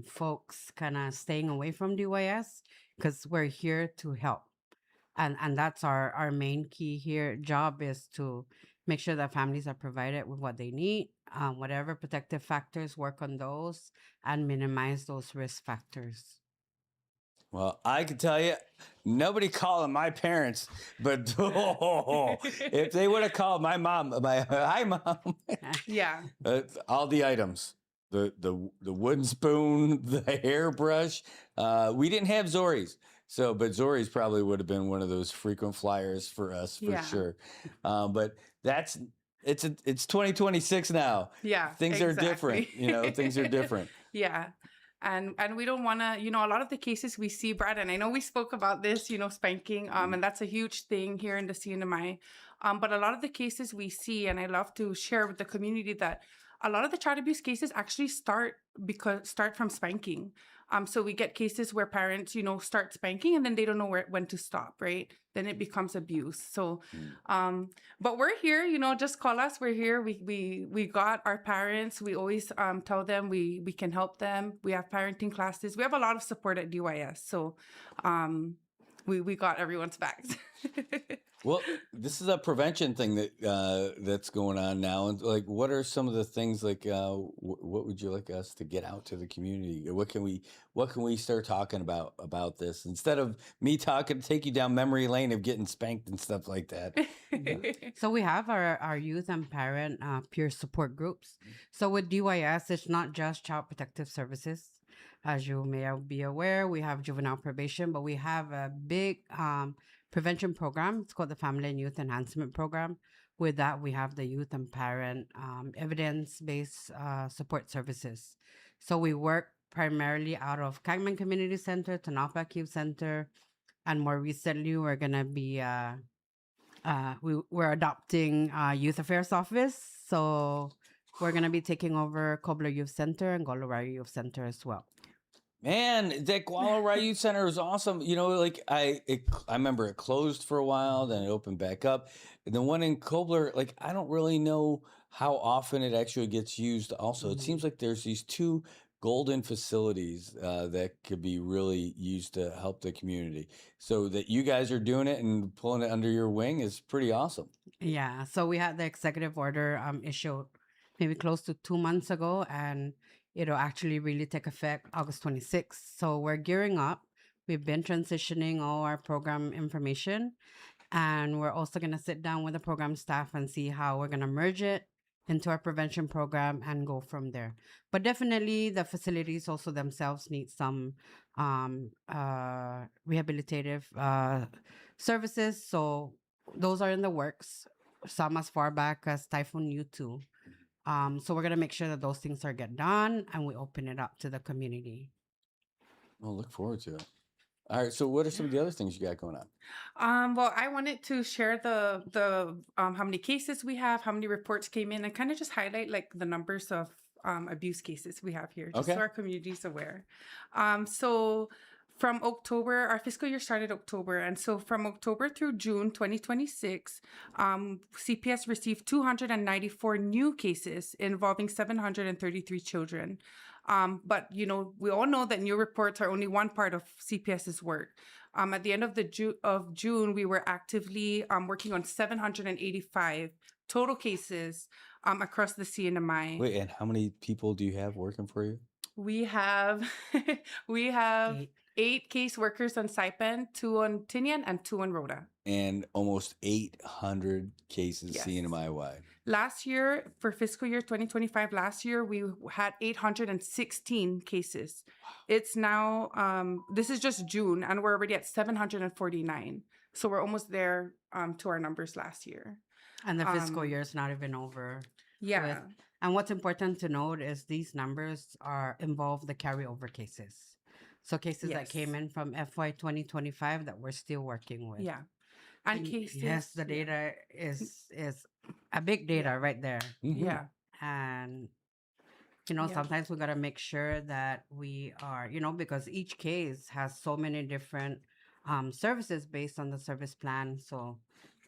folks kind of staying away from DYS because we're here to help. And that's our main key here. Job is to make sure that families are provided with what they need, whatever protective factors, work on those, and minimize those risk factors. Well, I can tell you, nobody calling my parents, but if they would have called my mom, hi mom, yeah, all the items, the wooden spoon, the hairbrush, we didn't have Zori's. So, but Zori's probably would have been one of those frequent flyers for us for sure. But it's 2026 now. Yeah, things are different. Things are different. Yeah. And we don't want to, a lot of the cases we see, Brad, and I know we spoke about this, spanking, and that's a huge thing here in the CNMI. But a lot of the cases we see, and I love to share with the community that a lot of the child abuse cases actually start from spanking. So we get cases where parents, start spanking and then they don't know when to stop, right? Then it becomes abuse. So, but we're here, just call us. We're here. We got our parents. We always tell them we can help them. We have parenting classes. We have a lot of support at DYS. So we got everyone's backs. Well, this is a prevention thing that's going on now, and like, what are some of the things like? What would you like us to get out to the community? What can we start talking about this instead of me take you down memory lane of getting spanked and stuff like that? So we have our youth and parent peer support groups. So with DYS, it's not just Child Protective Services. As you may be aware, we have juvenile probation, but we have a big prevention program. It's called the Family and Youth Enhancement Program. With that, we have the youth and parent evidence-based support services. So we work primarily out of Kangman Community Center, Tonopah Youth Center, and more recently, we're gonna be we're adopting Youth Affairs Office, so we're gonna be taking over Cobbler Youth Center and Golowari Youth Center as well. Man, that Guala Youth Center is awesome. You know, like I remember it closed for a while, then it opened back up. And the one in Kobler, like I don't really know how often it actually gets used. Also, it seems like there's these two golden facilities that could be really used to help the community. So that you guys are doing it and pulling it under your wing is pretty awesome. Yeah, so we had the executive order issued maybe close to 2 months ago, and it'll actually really take effect August 26th. So we're gearing up. We've been transitioning all our program information, and we're also going to sit down with the program staff and see how we're going to merge it into our prevention program and go from there. But definitely the facilities also themselves need some rehabilitative services. So those are in the works, some as far back as Typhoon U2. So we're going to make sure that those things are get done and we open it up to the community. Well, look forward to it. All right. So what are some of the other things you got going on? Well, I wanted to share the how many cases we have, how many reports came in, and kind of just highlight like the numbers of abuse cases we have here, just so Okay. our community is aware. So from October, our fiscal year started October, and so from October through June 2026, CPS received 294 new cases involving 733 children. But you know, we all know that new reports are only one part of CPS's work. At the end of June, we were actively working on 785 total cases across the CNMI. Wait, and how many people do you have working for you? We have we have 8 caseworkers on Saipan, 2 on Tinian, and 2 on Rhoda. And almost 800 cases Yes. CNMI wide. Last year, for fiscal year 2025, we had 816 cases. It's now, this is just June, and we're already at 749. So we're almost there to our numbers last year. And the fiscal year is not even over. Yeah. And what's important to note is these numbers involve the carryover cases. So cases that Yes. came in from FY 2025 that we're still working with. Yeah. And cases. Yes, the data is a big data right there. Yeah. And you know, Yeah. sometimes we got to make sure that we are, you know, because each case has so many different services based on the service plan. So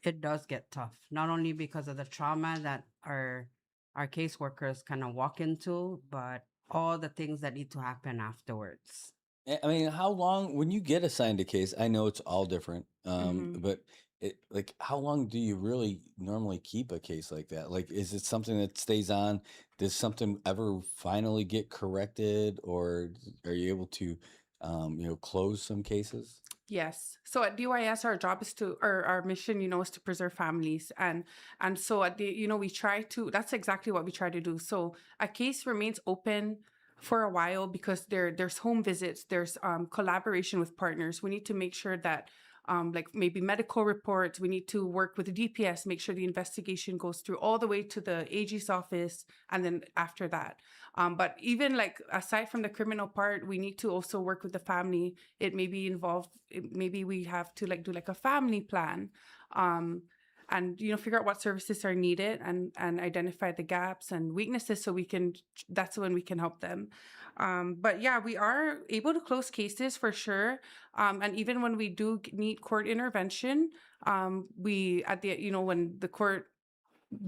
it does get tough, not only because of the trauma that our caseworkers kind of walk into, but all the things that need to happen afterwards. I mean, how long, when you get assigned a case, I know it's all different, but like, how long do you really normally keep a case like that? Like, is it something that stays on? Does something ever finally get corrected, or are you able to, close some cases? Yes. So at DYS, our job is our mission, you know, is to preserve families. And so at the, you know, that's exactly what we try to do. So a case remains open for a while because there's home visits, there's collaboration with partners. We need to make sure that like maybe medical reports, we need to work with the DPS, make sure the investigation goes through all the way to the AG's office, and then after that. But even like aside from the criminal part, we need to also work with the family. It may be involved, maybe we have to like do like a family plan. And you know, figure out what services are needed and identify the gaps and weaknesses so that's when we can help them. But yeah, we are able to close cases for sure. And even when we do need court intervention, when the court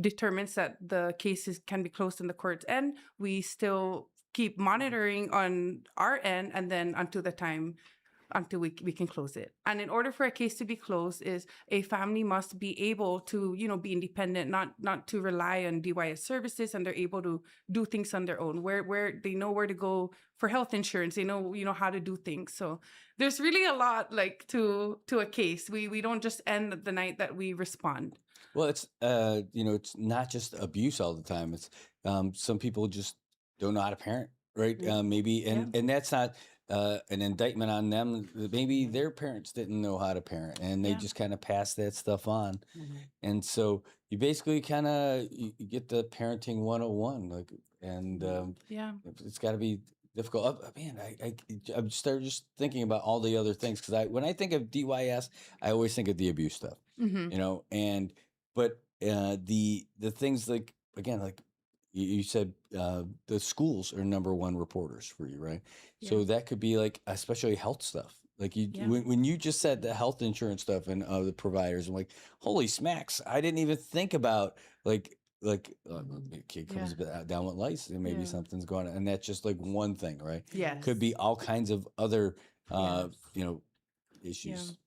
determines that the cases can be closed in the court's end, we still keep monitoring on our end, and then until we can close it. And in order for a case to be closed, is a family must be able to, you know, be independent, not to rely on DYS services, and they're able to do things on their own, where they know where to go for health insurance, they know, you know, how to do things. So there's really a lot like to a case. We don't just end the night that we respond. Well, it's it's not just abuse all the time. It's some people just don't know how to parent, right? Maybe, and that's not an indictment on them. Maybe their parents didn't know how to parent, and they just kind of pass that stuff on. And so you basically kind of you get the parenting 101, like, and it's got to be difficult. Man, I'm started just thinking about all the other things because when I think of DYS, I always think of the abuse stuff, Mhm. you know. And but the things like again, like you said, the schools are number one reporters for you, right? Yeah. So that could be like especially health stuff. Like Yeah. when you just said the health insurance stuff and the providers, I'm like, holy smacks! I didn't even think about the kid comes down with lice and maybe Yeah. something's going on, and that's just like one thing, right? Yes. Could be all kinds of other Yes. you know Yeah. issues.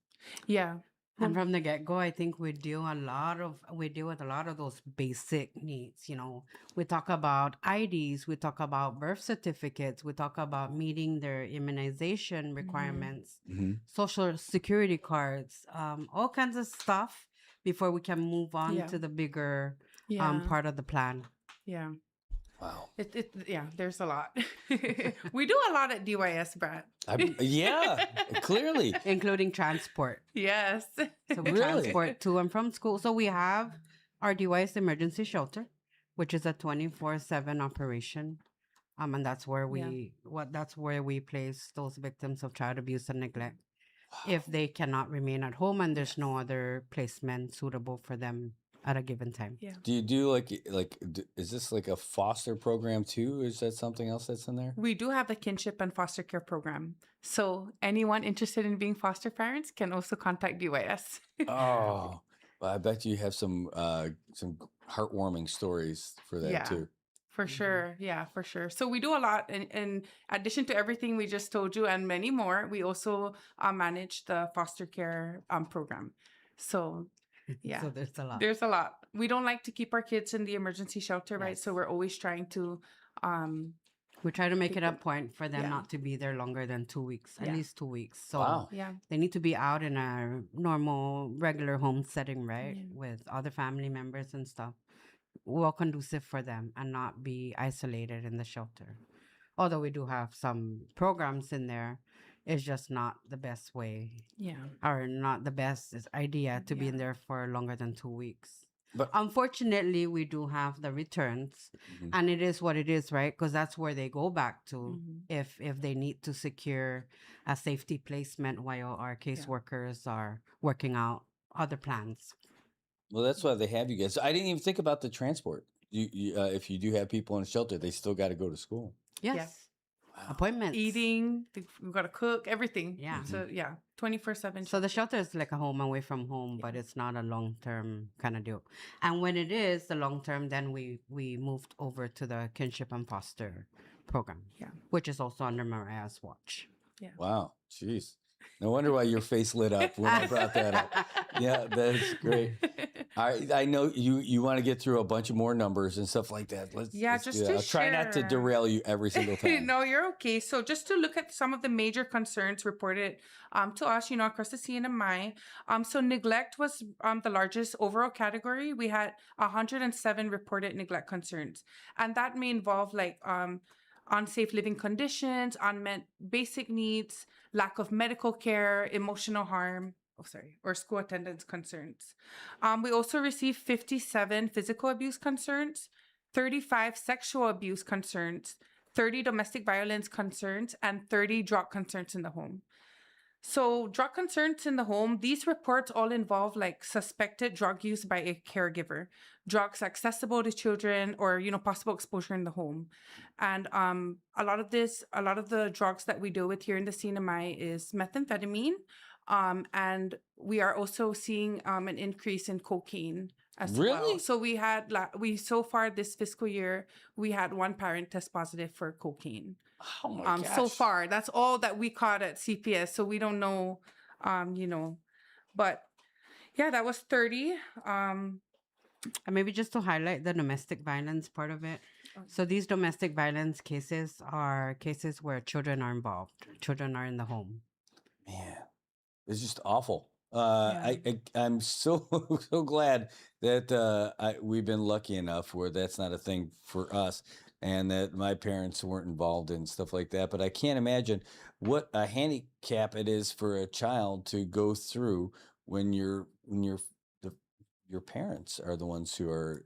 Yeah. And from the get go, I think we deal with a lot of those basic needs. You know, we talk about IDs, we talk about birth certificates, we talk about meeting their immunization requirements, Mhm. social security cards, all kinds of stuff before we can move on Yeah. to the bigger Yeah. part of the plan. Yeah. Wow. Yeah, there's a lot. We do a lot at DYS, Brad. Yeah, clearly. Including transport. Yes. So we Really? transport to and from school. So we have our DYS emergency shelter, which is a 24/7 operation. And that's where that's where we place those victims of child abuse and neglect. If they cannot remain at home and there's no other placement suitable for them at a given time. Yeah. Do you do is this like a foster program too? Is that something else that's in there? We do have a kinship and foster care program. So anyone interested in being foster parents can also contact DYS. Oh, well, I bet you have some heartwarming stories for that Yeah. too. For sure. Yeah, for sure. So we do a lot. In addition to everything we just told you and many more, we also manage the foster care program. So, yeah. So there's a lot. There's a lot. We don't like to keep our kids in the emergency shelter, right? So we're always trying to... we try to make it a point for them Yeah. not to be there longer than 2 weeks, at Yeah. least 2 weeks. So Wow. Yeah. they need to be out in a normal, regular home setting, right? Yeah. With other family members and stuff. Well conducive for them and not be isolated in the shelter. Although we do have some programs in there, it's just not the best way Yeah. or not the best idea to be in Yeah. there for longer than 2 weeks. But Unfortunately, we do have the returns, Mhm. and it is what it is, right? Because that's where they go back to Mhm. if they need to secure a safety placement while our caseworkers are working out other plans. Well, that's why they have you guys. I didn't even think about the transport. If you do have people in a shelter, they still got to go to school. Yes. Yeah. Appointments. Eating, we've got to cook, everything. Yeah. So, yeah, 24/7. So the shelter is like a home away from home, but it's not a long term kind of deal. And when it is the long term, then we moved over to the kinship and foster program. Yeah. Which is also under Maria's watch. Yeah. Wow, jeez. No wonder why your face lit up when I brought that up. Yeah, that's great. I know you want to get through a bunch of more numbers and stuff like that. Let's Just do to that. I'll try not to share. derail you every single time. No, you're okay. So just to look at some of the major concerns reported to us, across the CNMI. So neglect was the largest overall category. We had 107 reported neglect concerns. And that may involve like unsafe living conditions, unmet basic needs, lack of medical care, emotional harm, or school attendance concerns. We also received 57 physical abuse concerns, 35 sexual abuse concerns, 30 domestic violence concerns, and 30 drug concerns in the home. So drug concerns in the home, these reports all involve like suspected drug use by a caregiver, drugs accessible to children, or, possible exposure in the home. And a lot of the drugs that we deal with here in the CNMI is methamphetamine. And we are also seeing an increase in cocaine as well. Really? So so far this fiscal year, we had one parent test positive for cocaine. Oh my gosh. So far, that's all that we caught at CPS. So we don't know, but yeah, that was 30. And maybe just to highlight the domestic violence part of it. So these domestic violence cases are cases where children are involved. Children are in the home. Man, it's just awful. I'm so so glad that we've been lucky enough where that's not a thing for us, and that my parents weren't involved in stuff like that. But I can't imagine what a handicap it is for a child to go through when your parents are the ones who are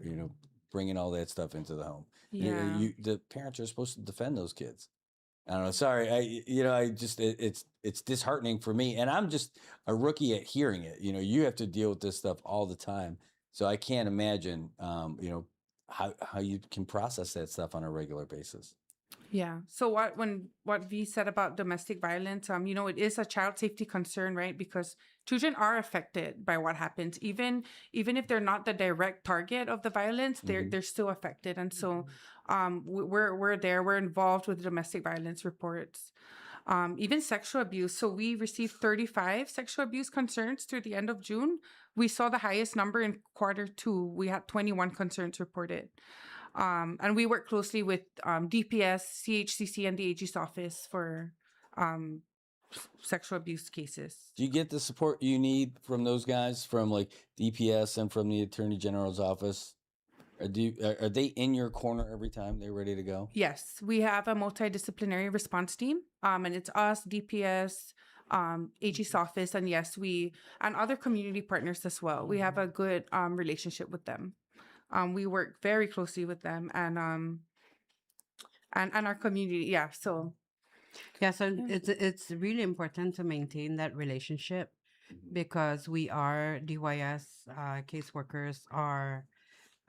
bringing all that stuff into the home. Yeah. The parents are supposed to defend those kids. I don't know. Sorry, I just it's disheartening for me, and I'm just a rookie at hearing it. You have to deal with this stuff all the time, so I can't imagine, how you can process that stuff on a regular basis. Yeah. So what V said about domestic violence, it is a child safety concern, right? Because children are affected by what happens, even if they're not the direct target of the violence, they're still affected. And so, we're there, we're involved with domestic violence reports, even sexual abuse. So we received 35 sexual abuse concerns through the end of June. We saw the highest number in Q2. We had 21 concerns reported. And we work closely with DPS, CHCC, and the AG's office for sexual abuse cases. Do you get the support you need from those guys, from like DPS and from the Attorney General's office? Are they in your corner every time they're ready to go? Yes, we have a multidisciplinary response team, and it's us, DPS, AG's office, and yes, and other community partners as well. We have a good relationship with them. We work very closely with them and our community. Yeah. So it's really important to maintain that relationship, because we are DYS caseworkers are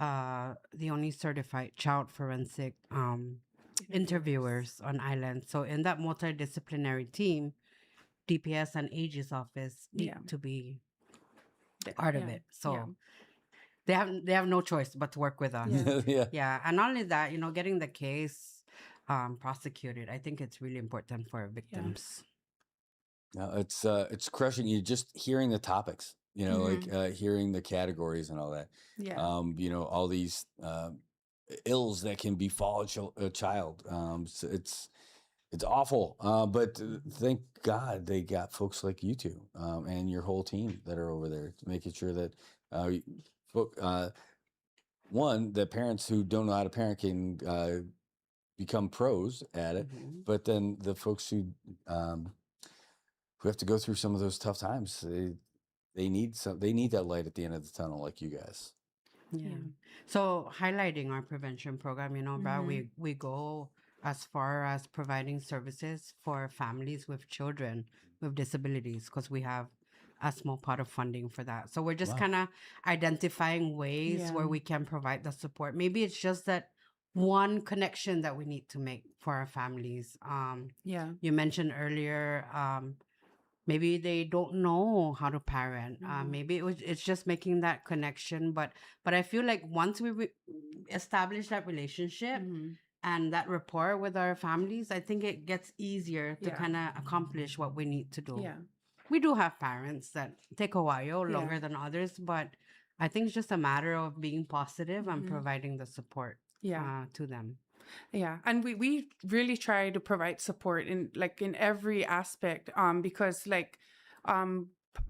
the only certified child forensic interviewers on island. So in that multidisciplinary team, DPS and AG's office need to be part of it. So they have no choice but to work with us. Yeah. And not only that, getting the case prosecuted, I think it's really important for victims. No, it's crushing. You just hearing the topics, like hearing the categories and all that. Yeah. All these ills that can befall a child. So it's awful. But thank God they got folks like you two and your whole team that are over there, making sure that one, the parents who don't know how to parent can become pros at it, but then the folks who have to go through some of those tough times, they need that light at the end of the tunnel, like you guys. Yeah. So highlighting our prevention program, Brad, we go as far as providing services for families with children with disabilities, because we have a small pot of funding for that. So we're just kind of identifying ways where we can provide the support. Maybe it's just that one connection that we need to make for our families. You mentioned earlier, maybe they don't know how to parent. Maybe it's just making that connection. But I feel like once we establish that relationship and that rapport with our families, I think it gets easier to kind of accomplish what we need to do. Yeah. We do have parents that take a while, longer than others, but I think it's just a matter of being positive and providing the support to them. Yeah, and we really try to provide support in every aspect, because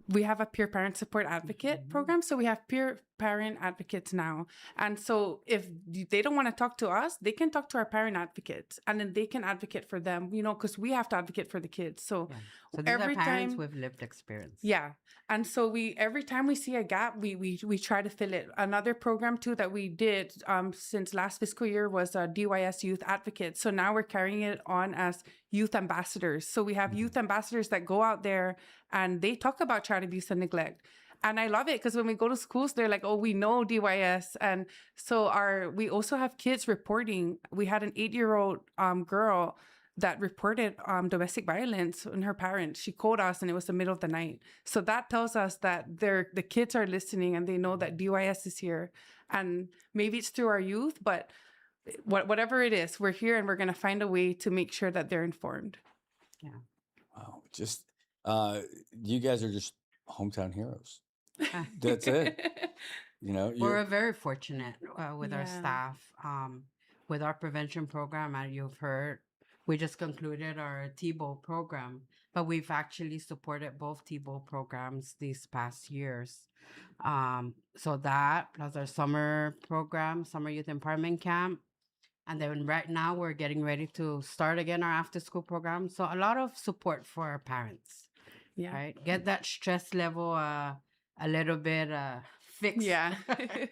we have a peer parent support advocate program, so we have peer parent advocates now. And so if they don't want to talk to us, they can talk to our parent advocates, and then they can advocate for them, because we have to advocate for the kids. So these are parents with lived experience. Yeah. And so every time we see a gap, we try to fill it. Another program too that we did since last fiscal year was DYS Youth Advocates. So now we're carrying it on as youth ambassadors. So we have youth ambassadors that go out there and they talk about child abuse and neglect. And I love it because when we go to schools, they're like, oh, we know DYS. And so we also have kids reporting. We had an 8-year-old girl that reported domestic violence on her parents. She called us and it was the middle of the night. So that tells us that the kids are listening and they know that DYS is here. And maybe it's through our youth, but whatever it is, we're here and we're going to find a way to make sure that they're informed. Yeah. Wow. Just, you guys are just hometown heroes. That's it. We're very fortunate with our staff, with our prevention program. And you've heard, we just concluded our TBO program, but we've actually supported both TBO programs these past years. So that plus our summer program, Summer Youth Empowerment Camp. And then right now we're getting ready to start again our after school program. So a lot of support for our parents, right? Get that stress level a little bit fix. Yeah.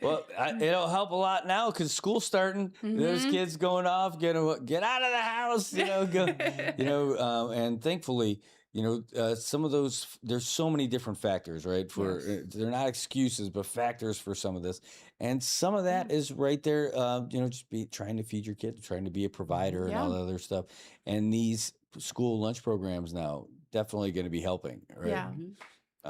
Well, it'll help a lot now because school's starting. There's Mhm. kids going off, get out of the house, go, and thankfully, some of those. There's so many different factors, right? They're not excuses, but factors for some of this, and some of that is right there. Just trying to feed your kid, trying to be a provider, and all Yeah. that other stuff. And these school lunch programs now definitely going to be helping, right? Yeah.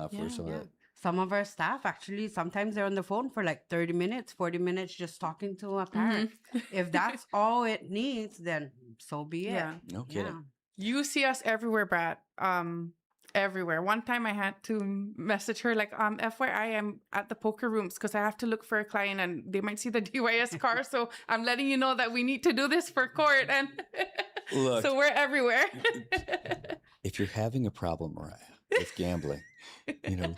For some of that. Some of our staff actually sometimes they're on the phone for like 30 minutes, 40 minutes just talking to a parent. If that's all it needs, then so be it. Yeah. No kidding. You see us everywhere, Brad. Everywhere. One time I had to message her like, FYI, I'm at the poker rooms because I have to look for a client and they might see the DYS car. So I'm letting you know that we need to do this for court. And Look, so we're everywhere. if you're having a problem, Mariah, with gambling,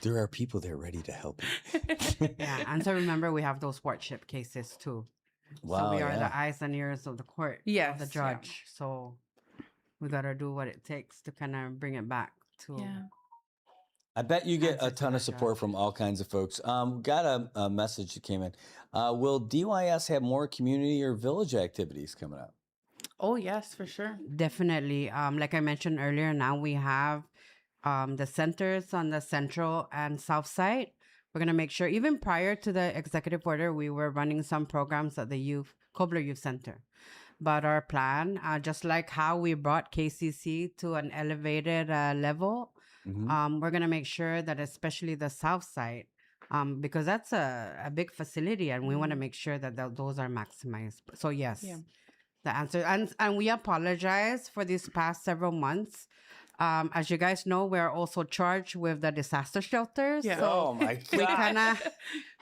there are people there ready to help you. Yeah, and so remember we have those courtship cases too. Wow, so we are yeah. the eyes and ears of the court, of the judge. So we gotta do what it takes to kind of bring it back to. I bet you get a ton of support from all kinds of folks. Got a message that came in. Will DYS have more community or village activities coming up? Oh, yes, for sure. Definitely. Like I mentioned earlier, now we have the centers on the central and south side. We're going to make sure, even prior to the executive order, we were running some programs at the Kobler Youth Center. But our plan, just like how we brought KCC to an elevated level, we're going to make sure that especially the south side, because that's a big facility and we want to make sure that those are maximized. So yes, the answer. And we apologize for these past several months. As you guys know, we're also charged with the disaster shelters. Yeah. So Oh my God.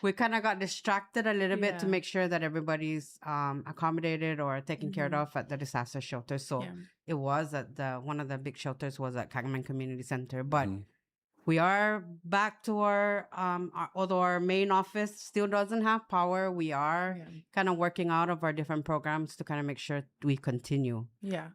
we kind of got distracted a little bit to Yeah. make sure that everybody's accommodated or taken care of at the disaster shelter. So it was at one of the big shelters was at Kagaman Community Center, but we are back to although our main office still doesn't have power, we are kind of working out of our different programs to kind of make sure we continue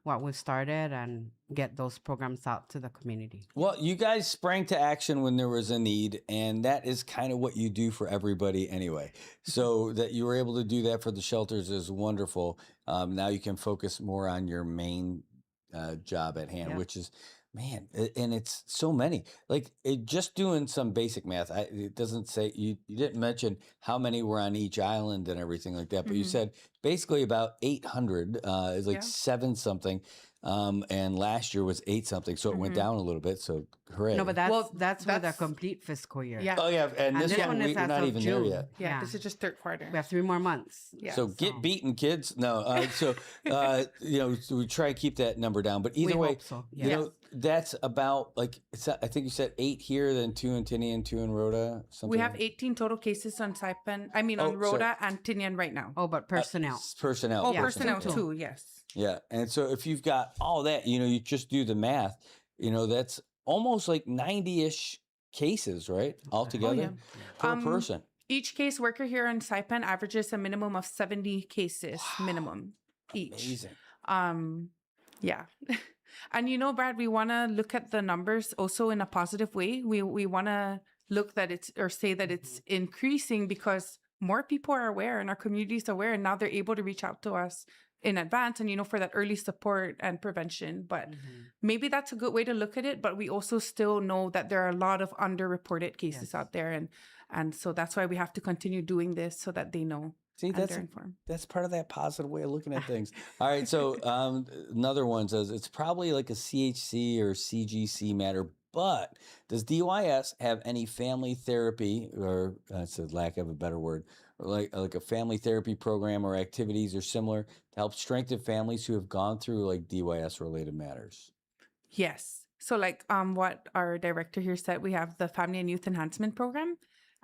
what we've started and get those programs out to the community. Well, you guys sprang to action when there was a need, and that is kind of what you do for everybody anyway. So that you were able to do that for the shelters is wonderful. Now you can focus more on your main job at hand, which is, man, and it's so many. Like just doing some basic math, it doesn't say, you didn't mention how many were on each island and everything like that, but you said basically about 800, is like 7 something. And last year was 8 something, so it went down a little bit. So hooray! No, but that's for the complete fiscal year. Yeah. Oh yeah, and this one is we're as not of even June. there yet. Yeah, this is just third quarter. We have 3 more months. Yeah. So get beaten, kids. No, so so we try to keep that number down. But either We way, hope so, that's about like I think you said 8 here, then 2 in Tinian, 2 in Rhoda. Something. We have 18 total cases on Saipan. I mean, on Rhoda and Tinian right now. Oh, but personnel. Personnel. Oh, personnel too. Yes. Yeah, and so if you've got all that, you just do the math. That's almost like 90-ish cases, right, altogether per person. Each caseworker here in Saipan averages a minimum of 70 cases minimum each. Amazing. Yeah. And Brad, we want to look at the numbers also in a positive way. We want to look that say that it's increasing because more people are aware and our community is aware, and now they're able to reach out to us in advance and for that early support and prevention. But maybe that's a good way to look at it, but we also still know that there are a lot of underreported cases out there, and so that's why we have to continue doing this so that they know. See, that's part of that positive way of looking at things. All right, so another one says it's probably like a CHC or CGC matter, but does DYS have any family therapy, or that's a lack of a better word, or like a family therapy program or activities or similar to help strengthen families who have gone through like DYS related matters? Yes. So like what our director here said, we have the Family and Youth Enhancement Program,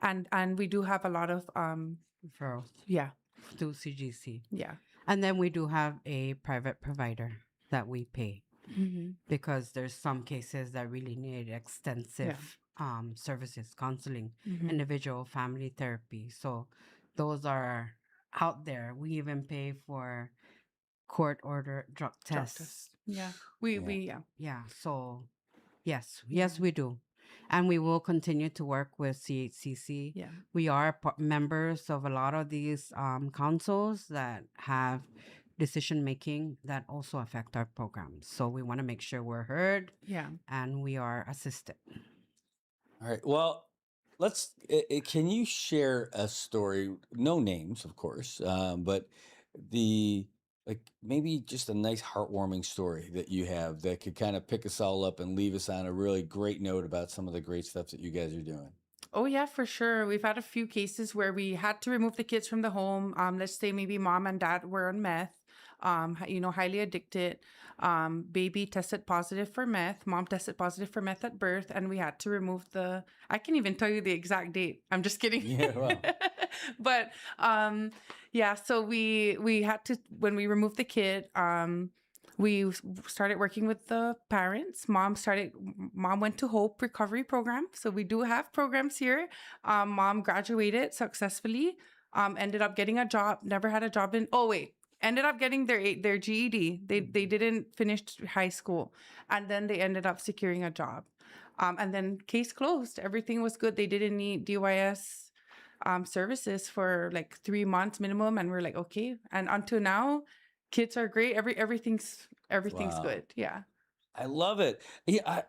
and we do have a lot of referrals. Yeah. To CGC. Yeah. And then we do have a private provider that we pay because there's some cases that really need extensive services, counseling, individual family therapy. So those are out there. We even pay for court order drug tests. Yeah. Yeah. Yeah. So yes, we do. And we will continue to work with CHCC. Yeah. We are members of a lot of these councils that have decision making that also affect our programs. So we want to make sure we're heard Yeah. and we are assisted. All right. Well, can you share a story? No names, of course, but maybe just a nice heartwarming story that you have that could kind of pick us all up and leave us on a really great note about some of the great stuff that you guys are doing. Oh yeah, for sure. We've had a few cases where we had to remove the kids from the home. Let's say maybe mom and dad were on meth, highly addicted. Baby tested positive for meth. Mom tested positive for meth at birth, and we had to remove I can even tell you the exact date. I'm just kidding. Yeah, well. But yeah, so we had to, when we removed the kid, we started working with the parents. Mom went to Hope Recovery Program. So we do have programs here. Mom graduated successfully, ended up getting a job, never had a job ended up getting their GED. They didn't finish high school. And then they ended up securing a job. And then case closed. Everything was good. They didn't need DYS services for like 3 months minimum. And we're like, okay. And until now, kids are great. Everything's Wow. good. Yeah. I love it. Yeah,